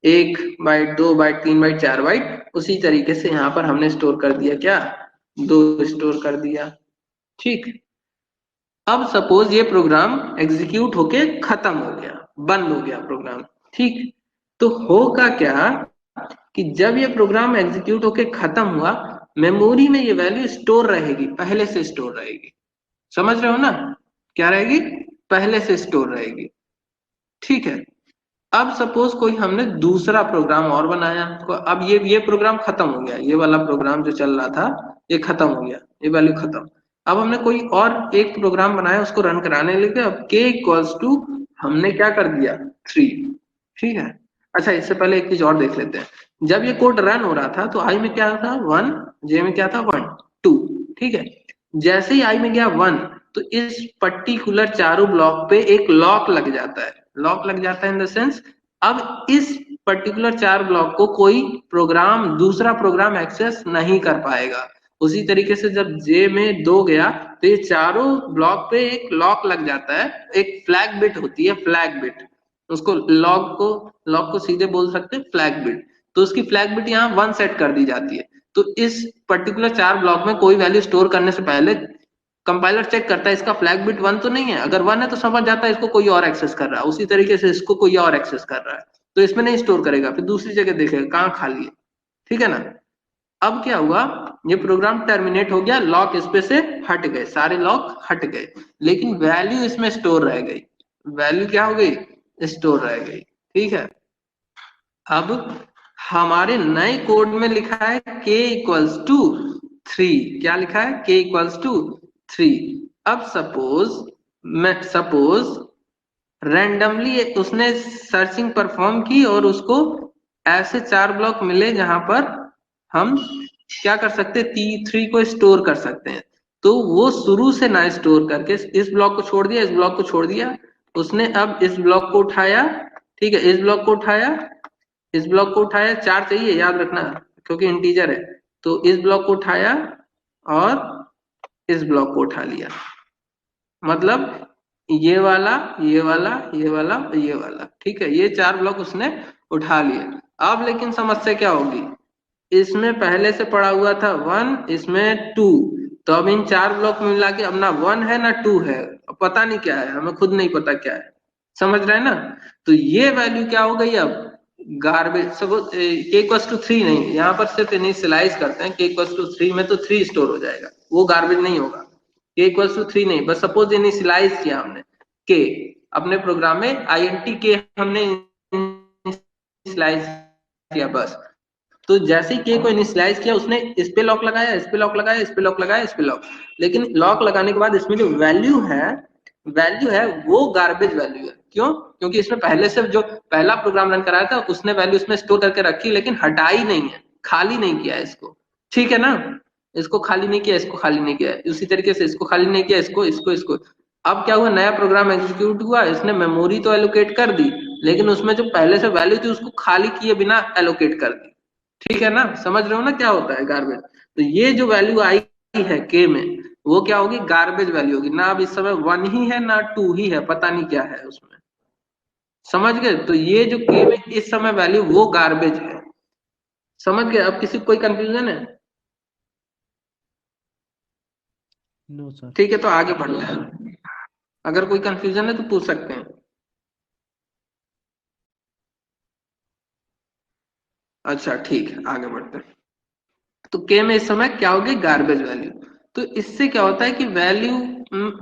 1 बाइट, 2 बाइट, 3 बाइट, 4 बाइट। उसी तरीके से यहाँ पर हमने स्टोर कर दिया, क्या, 2 स्टोर कर दिया। ठीक, अब सपोज ये प्रोग्राम एग्जीक्यूट होके खत्म हो गया, बंद हो गया प्रोग्राम। ठीक, तो होगा क्या कि जब ये प्रोग्राम एग्जीक्यूट होके खत्म हुआ, मेमोरी में ये वैल्यू स्टोर रहेगी, पहले से स्टोर रहेगी। समझ रहे हो ना, क्या रहेगी, पहले से स्टोर रहेगी। ठीक है, अब सपोज कोई हमने दूसरा प्रोग्राम और बनाया, तो अब ये प्रोग्राम खत्म हो गया, ये वाला प्रोग्राम जो चल रहा था ये खत्म हो गया, ये वैल्यू खत्म। अब हमने कोई और एक प्रोग्राम बनाया, उसको रन कराने लगे। अब k इक्वल्स टू हमने क्या कर दिया, 3। ठीक है, अच्छा इससे पहले एक चीज और देख लेते हैं। जब ये कोड रन हो रहा था तो i में क्या था 1, j में क्या था 1 2। ठीक है, जैसे ही i में गया 1 तो इस पर्टिकुलर चारों ब्लॉक पे एक लॉक लग जाता है। लॉक लग जाता है इन द सेंस, अब इस पर्टिकुलर 4 ब्लॉक को कोई प्रोग्राम, दूसरा प्रोग्राम एक्सेस नहीं कर पाएगा। उसी तरीके से जब जे में 2 गया तो ये चारों ब्लॉक पे एक लॉक लग जाता है, एक फ्लैग बिट होती है, फ्लैग बिट। उसको लॉक को सीधे बोल सकते हैं फ्लैग बिट। तो उसकी फ्लैग बिट यहाँ 1 सेट कर दी जाती है। तो इस पर्टिकुलर 4 ब्लॉक में कोई वैल्यू स्टोर करने से पहले कंपाइलर चेक करता है इसका फ्लैग बिट 1 तो नहीं है। अगर 1 है तो समझ जाता है इसको कोई और एक्सेस कर रहा है, उसी तरीके से इसको कोई और एक्सेस कर रहा है, तो इसमें नहीं स्टोर करेगा, फिर दूसरी जगह देखेगा कहाँ खाली है। ठीक है ना, अब क्या हुआ, ये प्रोग्राम टर्मिनेट हो गया, लॉक इस पे से हट गए, सारे लॉक हट गए, लेकिन वैल्यू इसमें स्टोर रह गई। वैल्यू क्या हो गई, स्टोर रह गई। ठीक है, अब हमारे नए कोड में लिखा है k इक्वल्स टू 3। क्या लिखा है, k इक्वल्स टू 3। अब सपोज रैंडमली उसने सर्चिंग परफॉर्म की और उसको ऐसे 4 ब्लॉक मिले जहां पर हम क्या कर सकते हैं, T3 को स्टोर कर सकते हैं। तो वो शुरू से ना स्टोर करके इस ब्लॉक को छोड़ दिया, इस ब्लॉक को छोड़ दिया, उसने अब इस ब्लॉक को उठाया। ठीक है, इस ब्लॉक को उठाया, इस ब्लॉक को उठाया, 4 चाहिए याद रखना क्योंकि इंटीजर है। तो इस ब्लॉक को उठाया और इस ब्लॉक को उठा लिया, मतलब ये वाला, ये वाला, ये वाला, ये वाला। ठीक है, ये 4 ब्लॉक उसने उठा लिए। अब लेकिन समस्या क्या होगी, इसमें पहले से पड़ा हुआ था 1, इसमें 2, तो अब इन 4 ब्लॉक में मिला के अब ना 1 है ना 2 है, अब पता नहीं क्या है, हमें खुद नहीं पता क्या है। समझ रहे हैं ना, तो ये वैल्यू क्या हो गई, अब garbage. Suppose k equals to 3 नहीं, यहाँ पर सिर्फ इनिशियलाइज करते हैं, k इक्वल्स टू 3 में तो 3 स्टोर हो जाएगा, वो गार्बेज नहीं होगा। k इक्वल्स टू 3 नहीं, बस सपोज इनिशियलाइज किया हमने k अपने प्रोग्राम में, int k हमने इनिशियलाइज किया बस। तो जैसे ही k को इनिशियलाइज किया उसने इस पे लॉक लगाया, इस पे लॉक लगाया, इस पे लॉक लगाया, इस पे लॉक, लेकिन लॉक लगाने के बाद इसमें जो वैल्यू है वो गार्बेज वैल्यू है। क्यों, क्योंकि इसमें पहले से जो पहला प्रोग्राम रन कराया था उसने वैल्यू इसमें स्टोर करके रखी, लेकिन हटाई नहीं है, खाली नहीं किया इसको। ठीक है ना, इसको खाली नहीं किया, इसको खाली नहीं किया, उसी तरीके से इसको खाली नहीं किया, इसको इसको इसको। अब क्या हुआ, नया प्रोग्राम एग्जीक्यूट हुआ, इसने मेमोरी तो एलोकेट कर दी, लेकिन उसमें जो पहले से वैल्यू थी उसको खाली किए बिना एलोकेट कर दी। ठीक है ना, समझ रहे हो ना क्या होता है गार्बेज। तो ये जो वैल्यू आई है के में, वो क्या होगी, गार्बेज वैल्यू होगी ना। अब इस समय 1 ही है ना 2 ही है, पता नहीं क्या है उसमें। समझ गए, तो ये जो के में इस समय वैल्यू वो गार्बेज है। समझ गए, अब किसी को कोई कंफ्यूजन है? No sir. ठीक है, तो आगे बढ़ते हैं, अगर कोई कंफ्यूजन है तो पूछ सकते हैं। अच्छा ठीक है, आगे बढ़ते हैं। तो के में इस समय क्या होगी, गार्बेज वैल्यू। तो इससे क्या होता है कि वैल्यू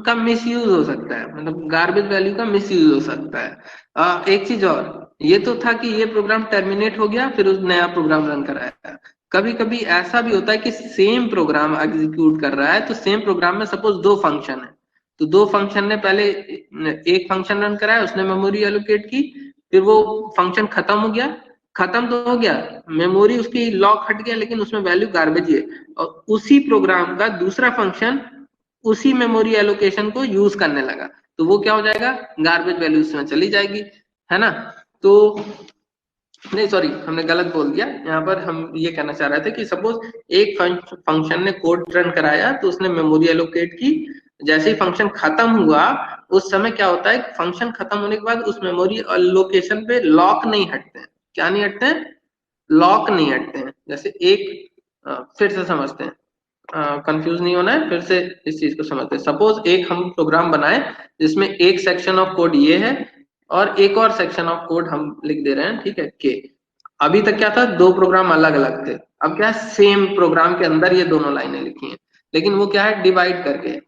का मिसयूज हो सकता है, मतलब गार्बेज वैल्यू का मिसयूज हो सकता है। एक चीज और, ये तो था कि ये प्रोग्राम टर्मिनेट हो गया, फिर उस नया प्रोग्राम रन कराया। कभी कभी ऐसा भी होता है कि सेम प्रोग्राम एग्जीक्यूट कर रहा है, तो सेम प्रोग्राम में सपोज 2 फंक्शन है, तो 2 फंक्शन ने पहले एक फंक्शन रन कराया, उसने मेमोरी एलोकेट की, फिर वो फंक्शन खत्म हो गया, खत्म तो हो गया, मेमोरी उसकी लॉक हट गया, लेकिन उसमें वैल्यू गार्बेज है, और उसी प्रोग्राम का दूसरा फंक्शन उसी मेमोरी एलोकेशन को यूज करने लगा, तो वो क्या हो जाएगा, गार्बेज वैल्यू उसमें चली जाएगी, है ना। तो नहीं सॉरी, हमने गलत बोल दिया, यहाँ पर हम ये कहना चाह रहे थे कि सपोज एक फंक्शन ने कोड रन कराया, तो उसने मेमोरी एलोकेट की, जैसे ही फंक्शन खत्म हुआ उस समय क्या होता है, फंक्शन खत्म होने के बाद उस मेमोरी एलोकेशन पे लॉक नहीं हटते हैं। क्या नहीं हटते हैं, लॉक नहीं हटते हैं। जैसे एक फिर से समझते हैं, कंफ्यूज नहीं होना है, फिर से इस चीज को समझते हैं। सपोज एक हम प्रोग्राम बनाए जिसमें एक सेक्शन ऑफ कोड ये है और एक और सेक्शन ऑफ कोड हम लिख दे रहे हैं, ठीक है, के। अभी तक क्या था, दो प्रोग्राम अलग अलग थे, अब क्या है, सेम प्रोग्राम के अंदर ये दोनों लाइनें लिखी हैं, लेकिन वो क्या है, डिवाइड करके।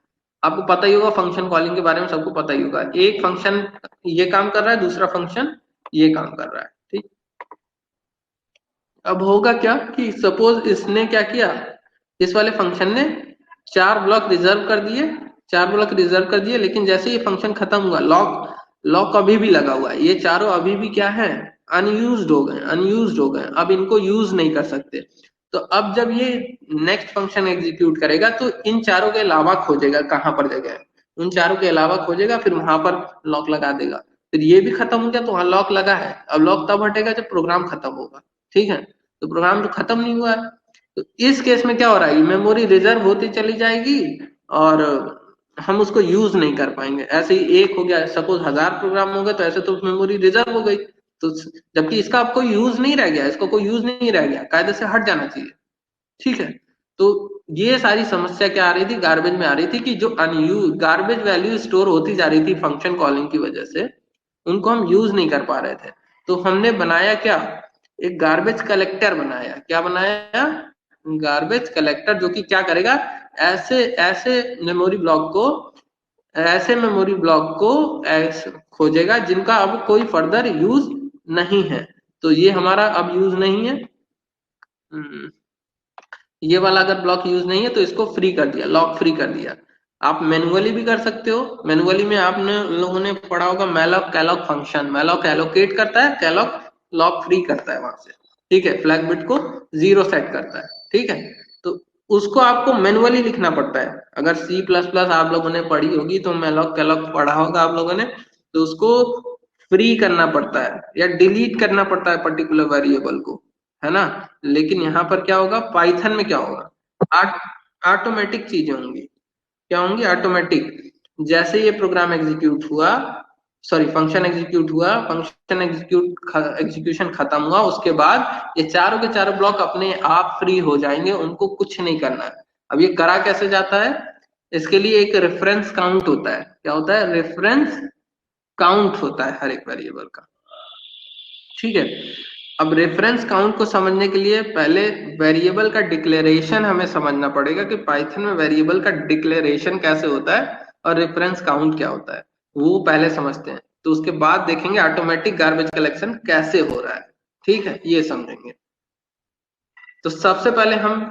आपको पता ही होगा फंक्शन कॉलिंग के बारे में, सबको पता ही होगा, एक फंक्शन ये काम कर रहा है, दूसरा फंक्शन ये काम कर रहा है, ठीक। अब होगा क्या कि सपोज इसने क्या किया, इस वाले फंक्शन ने 4 ब्लॉक रिजर्व कर दिए, 4 ब्लॉक रिजर्व कर दिए, लेकिन जैसे ये फंक्शन खत्म हुआ, लॉक लॉक अभी भी लगा हुआ है, ये चारों अभी भी क्या है, अनयूज्ड हो गए, अनयूज्ड हो गए, अब इनको यूज नहीं कर सकते। तो अब जब ये नेक्स्ट फंक्शन एग्जीक्यूट करेगा तो इन चारों के अलावा खोजेगा कहाँ पर जगह है, उन चारों के अलावा खोजेगा, फिर वहां पर लॉक लगा देगा, फिर ये भी खत्म हो गया तो वहां लॉक लगा है, अब लॉक तब हटेगा जब प्रोग्राम खत्म होगा, ठीक है। तो प्रोग्राम तो खत्म नहीं हुआ है, तो इस केस में क्या हो रहा है, मेमोरी रिजर्व होती चली जाएगी और हम उसको यूज नहीं कर पाएंगे। ऐसे ही एक हो गया, सपोज 1000 प्रोग्राम हो गए तो ऐसे तो मेमोरी रिजर्व हो गई, तो जबकि इसका अब कोई यूज नहीं रह गया, इसको कोई यूज नहीं रह गया, कायदे से हट जाना चाहिए, ठीक है। तो ये सारी समस्या क्या आ रही थी, गार्बेज में आ रही थी कि जो अनयूज गार्बेज वैल्यू स्टोर होती जा रही थी फंक्शन कॉलिंग की वजह से, उनको हम यूज नहीं कर पा रहे थे। तो हमने बनाया क्या, एक गार्बेज कलेक्टर बनाया। क्या बनाया, गार्बेज कलेक्टर, जो कि क्या करेगा, ऐसे ऐसे मेमोरी ब्लॉक को ऐसे मेमोरी ब्लॉक को ऐसे खोजेगा जिनका अब कोई फर्दर यूज नहीं है। तो ये हमारा अब यूज नहीं है, ये वाला अगर ब्लॉक यूज नहीं है तो इसको फ्री कर दिया, लॉक फ्री कर दिया। आप मैनुअली भी कर सकते हो, मैनुअली में आपने लोगों ने पढ़ा होगा malloc calloc function, malloc allocate करता है, कैलॉक लॉक फ्री करता है वहां से, ठीक है, फ्लैग बिट को 0 सेट करता है, ठीक है। तो उसको आपको मैनुअली लिखना पड़ता है। अगर सी प्लस प्लस आप लोगों ने पढ़ी होगी तो मैलॉक कैलॉक पढ़ा होगा आप लोगों ने, तो उसको फ्री करना पड़ता है या डिलीट करना पड़ता है पर्टिकुलर वेरिएबल को, है ना। लेकिन यहाँ पर क्या होगा, पाइथन में क्या होगा, ऑटोमेटिक चीजें होंगी। क्या होंगी, ऑटोमेटिक। जैसे ये प्रोग्राम एग्जीक्यूट हुआ, सॉरी फंक्शन एग्जीक्यूट हुआ, फंक्शन एग्जीक्यूशन खत्म हुआ, उसके बाद ये चारों के चारों ब्लॉक अपने आप फ्री हो जाएंगे, उनको कुछ नहीं करना है। अब ये करा कैसे जाता है, इसके लिए एक रेफरेंस काउंट होता है। क्या होता है, रेफरेंस काउंट होता है हर एक वेरिएबल का, ठीक है। अब रेफरेंस काउंट को समझने के लिए पहले वेरिएबल का डिक्लेरेशन हमें समझना पड़ेगा कि पाइथन में वेरिएबल का डिक्लेरेशन कैसे होता है और रेफरेंस काउंट क्या होता है, वो पहले समझते हैं। तो उसके बाद देखेंगे ऑटोमेटिक गार्बेज कलेक्शन कैसे हो रहा है, ठीक है, ये समझेंगे। तो सबसे पहले हम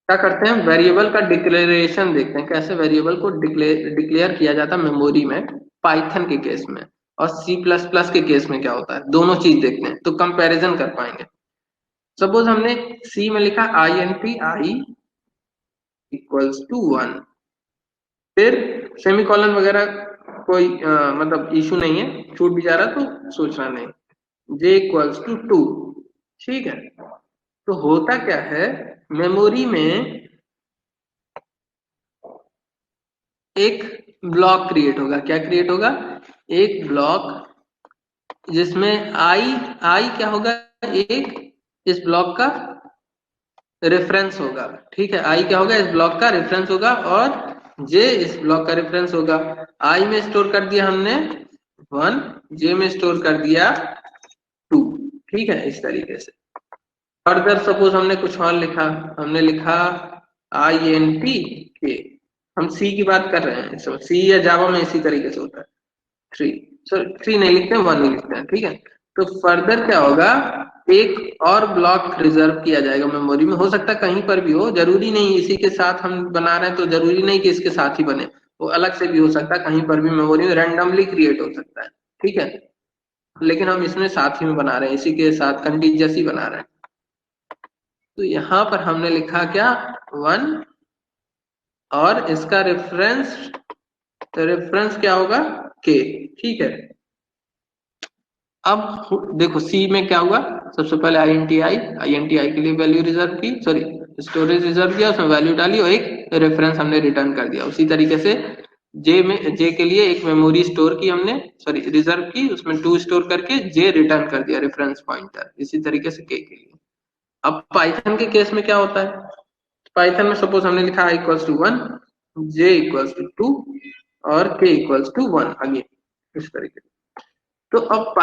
क्या करते हैं, वेरिएबल का डिक्लेरेशन देखते हैं, कैसे वेरिएबल को डिक्लेयर किया जाता है मेमोरी में, पाइथन के केस में, और सी प्लस प्लस के केस में क्या होता है, दोनों चीज देखते हैं तो कंपैरिजन कर पाएंगे। सपोज हमने सी में लिखा आई इक्वल्स टू 1, फिर सेमीकोलन वगैरह कोई मतलब इशू नहीं है, छूट भी जा रहा तो सोचना नहीं, जे इक्वल्स टू 2, ठीक है। तो होता क्या है, मेमोरी में एक ब्लॉक क्रिएट होगा। क्या क्रिएट होगा, एक ब्लॉक जिसमें आई क्या होगा, एक इस ब्लॉक का रेफरेंस होगा, ठीक है, आई क्या होगा, इस ब्लॉक का रेफरेंस होगा, और जे इस ब्लॉक का रेफरेंस होगा। आई में स्टोर कर दिया हमने 1, जे में स्टोर कर दिया 2, ठीक है, इस तरीके से। फर्दर सपोज हमने कुछ और लिखा, हमने लिखा INT, हम सी की बात कर रहे हैं, सी या जावा में इसी तरीके से होता है, 3, सॉरी 3 नहीं लिखते हैं, 1 नहीं लिखते हैं, ठीक है। तो फर्दर क्या होगा, एक और ब्लॉक रिजर्व किया जाएगा मेमोरी में, हो सकता है कहीं पर भी हो, जरूरी नहीं इसी के साथ हम बना रहे हैं तो जरूरी नहीं कि इसके साथ ही बने, वो अलग से भी हो सकता है, कहीं पर भी मेमोरी में रैंडमली क्रिएट हो सकता है, ठीक है। लेकिन हम इसमें साथ ही में बना रहे हैं, इसी के साथ कंटीजसी बना रहे हैं। तो यहाँ पर हमने लिखा क्या 1 और इसका रेफरेंस क्या होगा k, ठीक है। अब देखो सी में क्या हुआ, सबसे पहले INTI के लिए वैल्यू रिजर्व की, सॉरी स्टोरेज रिजर्व किया, उसमें वैल्यू डाली और एक रेफरेंस हमने रिटर्न कर दिया। उसी तरीके से जे के लिए एक मेमोरी स्टोर की हमने, सॉरी रिजर्व की, उसमें 2 स्टोर करके जे रिटर्न कर दिया रेफरेंस पॉइंटर। इसी तरीके से के लिए। अब पाइथन के केस में क्या होता है, पाइथन में सपोज हमने लिखा i equals to 1, j equals to 2 और k इक्वल्स टू 1 अगेन, इस तरीके से। तो अब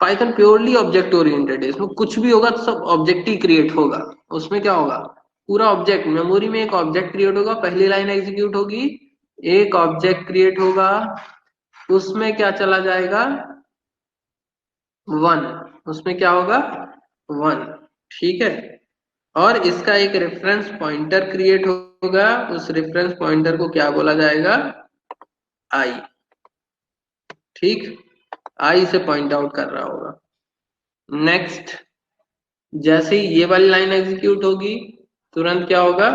पाइथन प्योरली ऑब्जेक्ट ओरिएंटेड है, इसमें कुछ भी होगा तो सब ऑब्जेक्ट ही क्रिएट होगा। उसमें क्या होगा, पूरा ऑब्जेक्ट, मेमोरी में एक ऑब्जेक्ट क्रिएट होगा, पहली लाइन एग्जीक्यूट होगी, एक ऑब्जेक्ट क्रिएट होगा, उसमें क्या चला जाएगा 1, उसमें क्या होगा 1, ठीक है। और इसका एक रेफरेंस पॉइंटर क्रिएट होगा, उस रेफरेंस पॉइंटर को क्या बोला जाएगा i, ठीक, i से पॉइंट आउट कर रहा होगा। नेक्स्ट, जैसे ही ये वाली लाइन एग्जीक्यूट होगी तुरंत क्या होगा,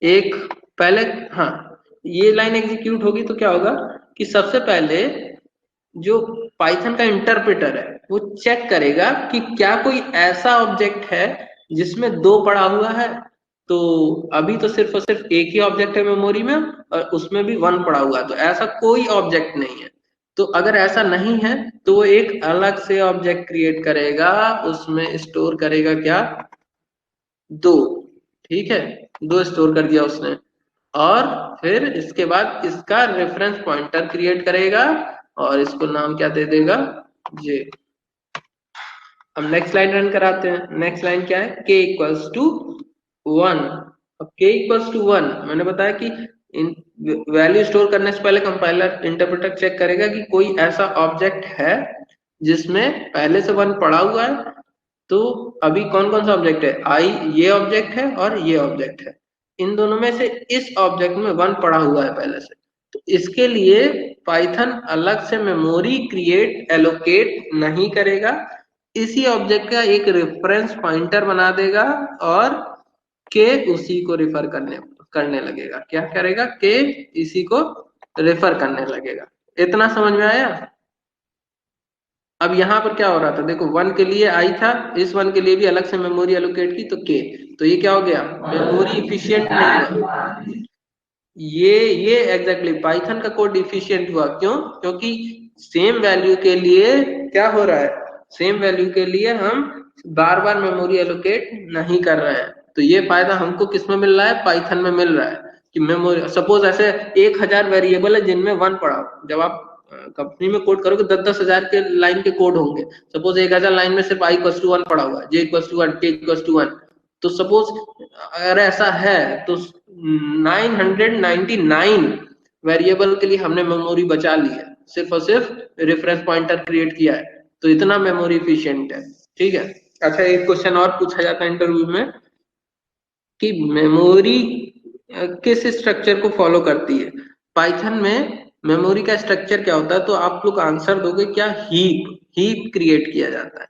एक पहले, हाँ ये लाइन एग्जीक्यूट होगी तो क्या होगा कि सबसे पहले जो पाइथन का इंटरप्रेटर है वो चेक करेगा कि क्या कोई ऐसा ऑब्जेक्ट है जिसमें 2 पड़ा हुआ है। तो अभी तो सिर्फ और सिर्फ एक ही ऑब्जेक्ट है मेमोरी में और उसमें भी 1 पड़ा हुआ है, तो ऐसा कोई ऑब्जेक्ट नहीं है। तो अगर ऐसा नहीं है तो वो एक अलग से ऑब्जेक्ट क्रिएट करेगा, उसमें स्टोर करेगा क्या 2, ठीक है, 2 स्टोर कर दिया उसने। और फिर इसके बाद इसका रेफरेंस पॉइंटर क्रिएट करेगा और इसको नाम क्या दे देगा जे। अब नेक्स्ट लाइन रन कराते हैं। नेक्स्ट लाइन क्या है, k इक्वल्स टू 1। अब k इक्वल्स टू 1 मैंने बताया कि वैल्यू स्टोर करने से पहले कंपाइलर इंटरप्रेटर चेक करेगा कि कोई ऐसा ऑब्जेक्ट है जिसमें पहले से 1 पड़ा हुआ है। तो अभी कौन कौन सा ऑब्जेक्ट है, ये ऑब्जेक्ट है और ये ऑब्जेक्ट है, इन दोनों में से इस ऑब्जेक्ट में 1 पड़ा हुआ है पहले से। तो इसके लिए पाइथन अलग से मेमोरी क्रिएट एलोकेट नहीं करेगा, इसी ऑब्जेक्ट का एक रेफरेंस पॉइंटर बना देगा और के उसी को रेफर करने लगेगा। क्या करेगा, के इसी को रेफर करने लगेगा। इतना समझ में आया। अब यहाँ पर क्या हो रहा था, देखो 1 के लिए i था, इस 1 के लिए भी अलग से मेमोरी एलोकेट की तो k, तो ये क्या हो गया, मेमोरी इफिशियंट नहीं हुआ। ये एग्जैक्टली पाइथन का कोड इफिशियंट हुआ, क्यों, क्योंकि सेम वैल्यू के लिए क्या हो रहा है, सेम वैल्यू के लिए हम बार बार मेमोरी एलोकेट नहीं कर रहे हैं। तो ये फायदा हमको किस में मिल रहा है, पाइथन में मिल रहा है कि मेमोरी, सपोज ऐसे 1000 वेरिएबल है जिनमें 1 पड़ा, जब आप कंपनी में कोड करोगे 10-10 हजार के लाइन के कोड होंगे। सपोज 1000 लाइन में सिर्फ i इक्वल्स टू 1 पड़ा हुआ है, j equals to 1, k equals to 1। तो सपोज अगर ऐसा है तो 999 वेरिएबल के लिए हमने मेमोरी बचा ली है, सिर्फ और सिर्फ रेफरेंस पॉइंटर क्रिएट किया है, तो इतना मेमोरी इफिशिएंट है, ठीक है। अच्छा, एक क्वेश्चन और पूछा जाता है इंटरव्यू में कि मेमोरी किस स्ट्रक्चर को फॉलो करती है। पाइथन में मेमोरी का स्ट्रक्चर क्या होता है, तो आप लोग आंसर दोगे क्या, हीप क्रिएट किया जाता है।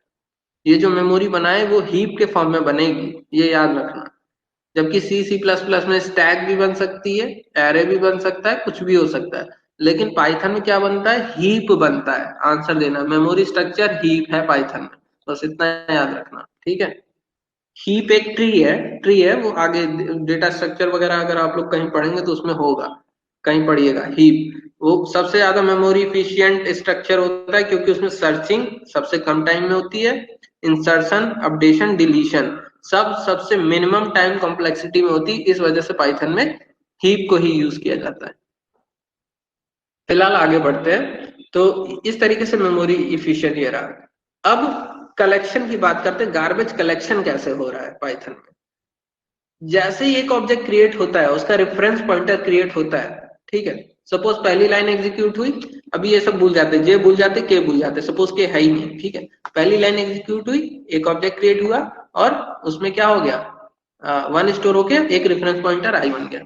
ये जो मेमोरी बनाए वो हीप के फॉर्म में बनेगी, ये याद रखना। जबकि C++ में स्टैक भी बन सकती है, एरे भी बन सकता है, कुछ भी हो सकता है, लेकिन पाइथन में क्या बनता है, हीप बनता है। आंसर देना, मेमोरी स्ट्रक्चर हीप है पाइथन में, बस इतना याद रखना, ठीक है। हीप एक ट्री है, वो आगे डेटा स्ट्रक्चर वगैरह अगर आप लोग कहीं पढ़ेंगे तो उसमें होगा, कहीं पढ़िएगा हीप। वो सबसे ज्यादा मेमोरी इफिशिएंट स्ट्रक्चर होता है क्योंकि उसमें सर्चिंग सबसे कम टाइम में होती है, इंसर्शन, अपडेशन, डिलीशन सबसे मिनिमम टाइम कॉम्प्लेक्सिटी में होती है। इस वजह से पाइथन में हीप को ही यूज किया जाता है। फिलहाल आगे बढ़ते हैं। तो इस तरीके से मेमोरी इफिशिएंट ये रहा। अब कलेक्शन की बात करते हैं, गार्बेज कलेक्शन कैसे हो रहा है पाइथन में। जैसे ही एक ऑब्जेक्ट क्रिएट होता है उसका रेफरेंस पॉइंटर क्रिएट होता है, ठीक है। सपोज पहली लाइन एग्जीक्यूट हुई, अभी ये सब भूल जाते, जे भूल जाते, के भूल जाते, सपोज के है ही नहीं, ठीक है। पहली लाइन एग्जीक्यूट हुई, एक ऑब्जेक्ट क्रिएट हुआ और उसमें क्या हो गया, 1 स्टोर होके एक रेफरेंस पॉइंटर i बन गया।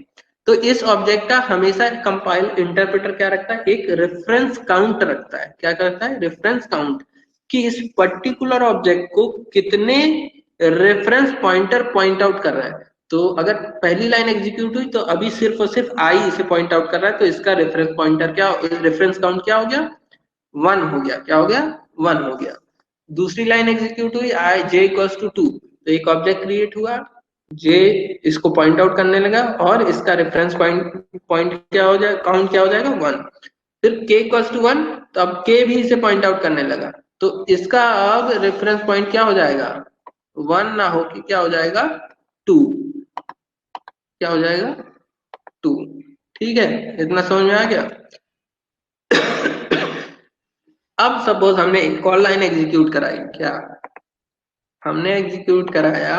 तो इस ऑब्जेक्ट का हमेशा कंपाइल इंटरप्रेटर क्या रखता है, एक रेफरेंस काउंट रखता है। क्या करता है, रेफरेंस काउंट, कि इस पर्टिकुलर ऑब्जेक्ट को कितने रेफरेंस पॉइंटर पॉइंट आउट कर रहा है। तो अगर पहली लाइन एग्जीक्यूट हुई तो अभी सिर्फ और सिर्फ आई इसे पॉइंट आउट कर रहा है, तो इसका रेफरेंस पॉइंटर क्या, रेफरेंस काउंट क्या हो गया, 1 हो गया। क्या हो गया, 1 हो गया। दूसरी लाइन एग्जीक्यूट हुई, आई जे इक्वल्स टू 2, तो एक ऑब्जेक्ट क्रिएट हुआ, जे इसको पॉइंट आउट करने लगा और इसका रेफरेंस पॉइंट क्या हो जाएगा, काउंट क्या हो जाएगा, 1। फिर k इक्वल्स टू 1, तो अब k भी इसे पॉइंट आउट करने लगा, तो इसका अब रेफरेंस पॉइंट क्या हो जाएगा, 1 ना हो कि क्या हो जाएगा, 2। क्या हो जाएगा, 2। ठीक है, इतना समझ में आ गया। अब सपोज हमने एक कॉल लाइन एग्जीक्यूट कराई, क्या हमने एग्जीक्यूट कराया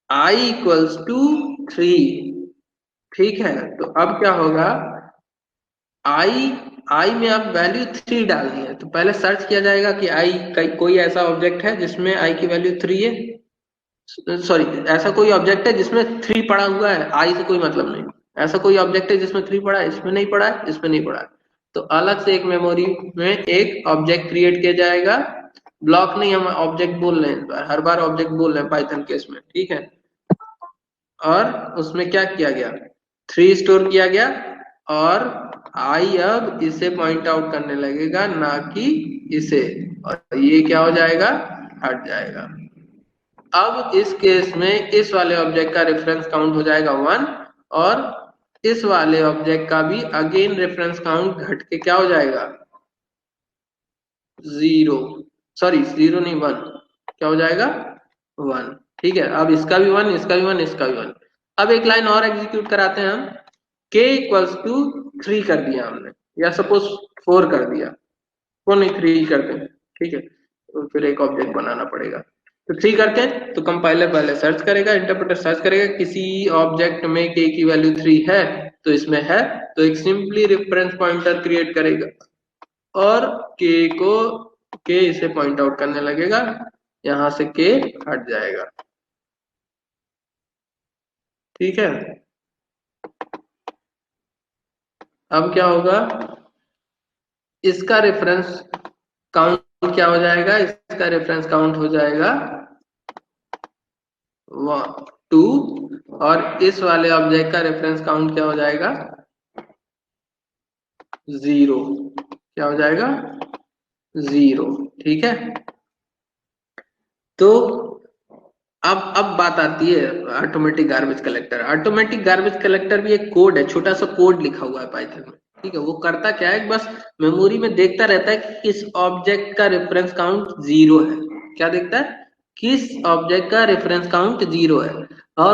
i इक्वल्स टू 3, ठीक है। तो अब क्या होगा, आई में अब वैल्यू 3 डालनी है, तो पहले सर्च किया जाएगा कि आई कोई ऐसा ऑब्जेक्ट है जिसमें आई की वैल्यू 3 है, सॉरी ऐसा कोई ऑब्जेक्ट है जिसमें 3 पड़ा हुआ है, आई से कोई मतलब नहीं। ऐसा कोई ऑब्जेक्ट है जिसमें 3 पड़ा है, इसमें नहीं पड़ा है, इसमें नहीं पड़ा है, तो अलग से एक मेमोरी में एक ऑब्जेक्ट क्रिएट किया जाएगा। ब्लॉक नहीं, हम ऑब्जेक्ट बोल रहे हैं, हर बार ऑब्जेक्ट बोल रहे हैं पाइथन केस में, ठीक है। और उसमें क्या किया गया, 3 स्टोर किया गया और आई अब इसे पॉइंट आउट करने लगेगा, ना कि इसे, और ये क्या हो जाएगा, हट जाएगा। अब इस केस में इस वाले ऑब्जेक्ट का रेफरेंस काउंट हो जाएगा 1 और इस वाले ऑब्जेक्ट का भी अगेन रेफरेंस काउंट घट के क्या हो जाएगा, 0, सॉरी 0 नहीं 1, क्या हो जाएगा, 1। ठीक है, अब इसका भी 1, इसका भी 1, इसका भी 1। अब एक लाइन और एग्जीक्यूट कराते हैं हम, k इक्वल्स टू 3 कर दिया हमने, या सपोज 4 कर दिया, 4 नहीं 3 करते हैं, ठीक है। तो फिर एक ऑब्जेक्ट बनाना पड़ेगा, तो 3 करते हैं, तो कंपाइलर पहले सर्च करेगा, इंटरप्रेटर सर्च करेगा किसी ऑब्जेक्ट में k की वैल्यू 3 है, तो इसमें है, तो एक सिंपली रेफरेंस पॉइंटर क्रिएट करेगा और k इसे पॉइंट आउट करने लगेगा, यहां से k हट जाएगा, ठीक है। अब क्या होगा, इसका रेफरेंस काउंट क्या हो जाएगा, इसका रेफरेंस काउंट हो जाएगा 2 और इस वाले ऑब्जेक्ट का रेफरेंस काउंट क्या हो जाएगा, 0। क्या हो जाएगा, 0, ठीक है। तो अब बात आती है automatic garbage collector. Automatic garbage collector भी एक कोड है, छोटा सा कोड लिखा हुआ है पाइथन में, ठीक है। वो करता क्या है, बस मेमोरी में देखता रहता है कि किस ऑब्जेक्ट का रेफरेंस काउंट 0 है। क्या देखता है, किस ऑब्जेक्ट का रेफरेंस काउंट 0 है, और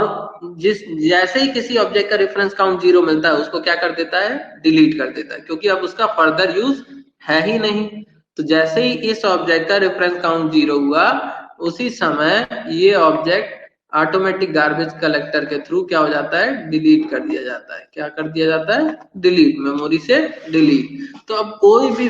जैसे ही किसी ऑब्जेक्ट का रेफरेंस काउंट 0 मिलता है उसको क्या कर देता है, डिलीट कर देता है, क्योंकि अब उसका फर्दर यूज है ही नहीं। तो जैसे ही इस ऑब्जेक्ट का रेफरेंस काउंट 0 हुआ, उसी समय ये ऑब्जेक्ट ऑटोमेटिक गार्बेज कलेक्टर के थ्रू क्या हो जाता है, डिलीट कर दिया जाता है। क्या कर दिया जाता है, डिलीट, मेमोरी से डिलीट। तो अब कोई भी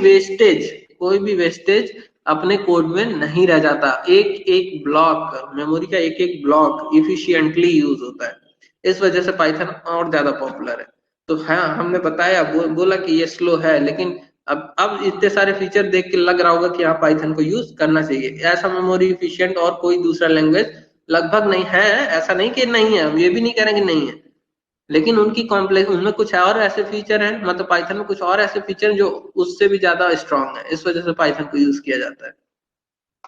वेस्टेज अपने कोड में नहीं रह जाता, एक एक ब्लॉक, मेमोरी का एक एक ब्लॉक इफिशिएंटली यूज होता है। इस वजह से पाइथन और ज्यादा पॉपुलर है। तो हाँ, हमने बताया, बोला कि ये स्लो है, लेकिन अब इतने सारे फीचर देख के लग रहा होगा कि हाँ पाइथन को यूज करना चाहिए। ऐसा मेमोरी इफिशिएंट और कोई दूसरा लैंग्वेज लगभग नहीं है, ऐसा नहीं कि नहीं है, हम ये भी नहीं कह रहे कि नहीं है, लेकिन उनकी कॉम्प्लेक्स, उनमें कुछ और ऐसे फीचर हैं, मतलब पाइथन में कुछ और ऐसे फीचर जो उससे भी ज्यादा स्ट्रांग है, इस वजह से पाइथन को यूज किया जाता है,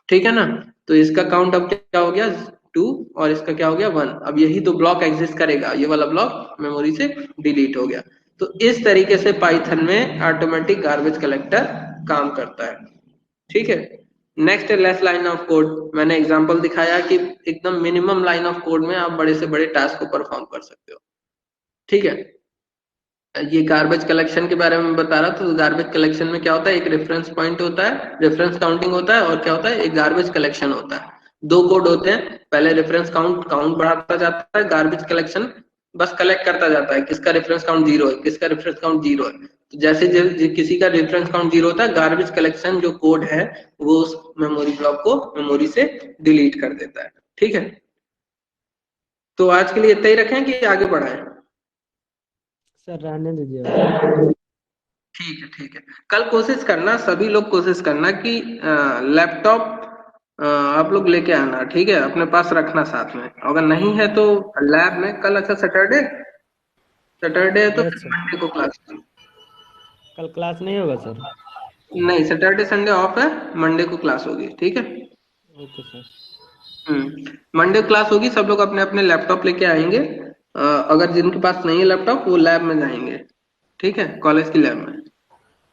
ठीक है ना। तो इसका काउंट अब क्या हो गया, 2 और इसका क्या हो गया, 1। अब यही तो ब्लॉक एग्जिस्ट करेगा, ये वाला ब्लॉक मेमोरी से डिलीट हो गया। तो इस तरीके से पाइथन में ऑटोमेटिक गार्बेज कलेक्टर काम करता है, ठीक है। Next less line of code, मैंने एग्जांपल दिखाया कि एकदम मिनिमम लाइन ऑफ कोड में आप बड़े से बड़े टास्क को परफॉर्म कर सकते हो, ठीक है। ये गार्बेज कलेक्शन के बारे में बता रहा था। तो गार्बेज कलेक्शन में क्या होता है, एक रेफरेंस पॉइंट होता है, रेफरेंस काउंटिंग होता है, और क्या होता है, एक गार्बेज कलेक्शन होता है। दो कोड होते हैं, पहले रेफरेंस काउंट बढ़ाता जाता है, गार्बेज कलेक्शन बस कलेक्ट करता जाता है, किसका रेफरेंस काउंट 0 है, किसका रेफरेंस काउंट 0 है। तो जैसे किसी का रेफरेंस काउंट 0 होता है, गार्बेज कलेक्शन जो कोड है वो उस मेमोरी ब्लॉक को मेमोरी से डिलीट कर देता है, ठीक है। तो आज के लिए इतना ही रखें कि आगे बढ़ाएं। सर रहने दीजिए। ठीक है, कल कोशिश करना, सभी लोग कोशिश करना कि लैपटॉप आप लोग लेके आना, ठीक है, अपने पास रखना साथ में। अगर नहीं है तो लैब में कल, अच्छा सैटरडे, सैटरडे है तो यस फिर सर। मंडे को क्लास। कल क्लास नहीं होगा सर? नहीं, सैटरडे संडे ऑफ है, मंडे को क्लास होगी, ठीक है। Okay sir. मंडे क्लास होगी, सब लोग अपने अपने लैपटॉप लेके आएंगे। अगर जिनके पास नहीं है लैपटॉप वो लैब में जाएंगे, ठीक है, कॉलेज की लैब में।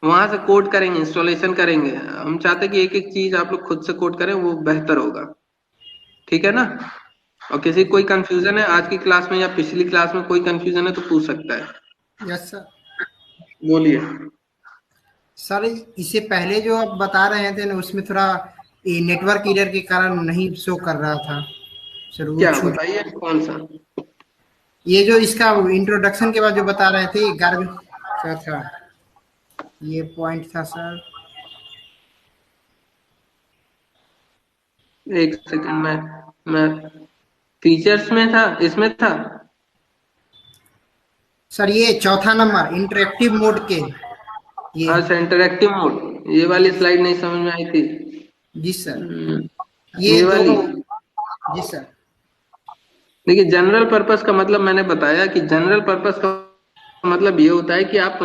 वहां से कोड करेंगे, इंस्टॉलेशन करेंगे। हम चाहते हैं कि एक एक चीज आप लोग खुद से कोड करें, वो बेहतर होगा, ठीक है ना। और किसी कोई कंफ्यूजन है आज की क्लास में या पिछली क्लास में, कोई कंफ्यूजन है तो पूछ सकता है। Yes sir. बोलिए। सर इससे पहले जो आप बता रहे थे ना, उसमें थोड़ा ये नेटवर्क एरर के कारण नहीं शो कर रहा था सर, वो क्या छूट। बताइए, कौन सा? ये जो इसका इंट्रोडक्शन के बाद जो बता रहे थे 11वीं सर था, ये पॉइंट था सर। एक सेकंड में, मैं फीचर्स में था, इसमें था। सर ये चौथा नंबर इंटरेक्टिव मोड के, ये। अच्छा, इंटरेक्टिव मोड, ये वाली स्लाइड नहीं समझ में आई थी। जी सर। हम्म, ये ये वाली। दोनों। जी सर। देखिए, जनरल पर्पस का मतलब मैंने बताया कि जनरल पर्पस का मतलब ये होता है कि आप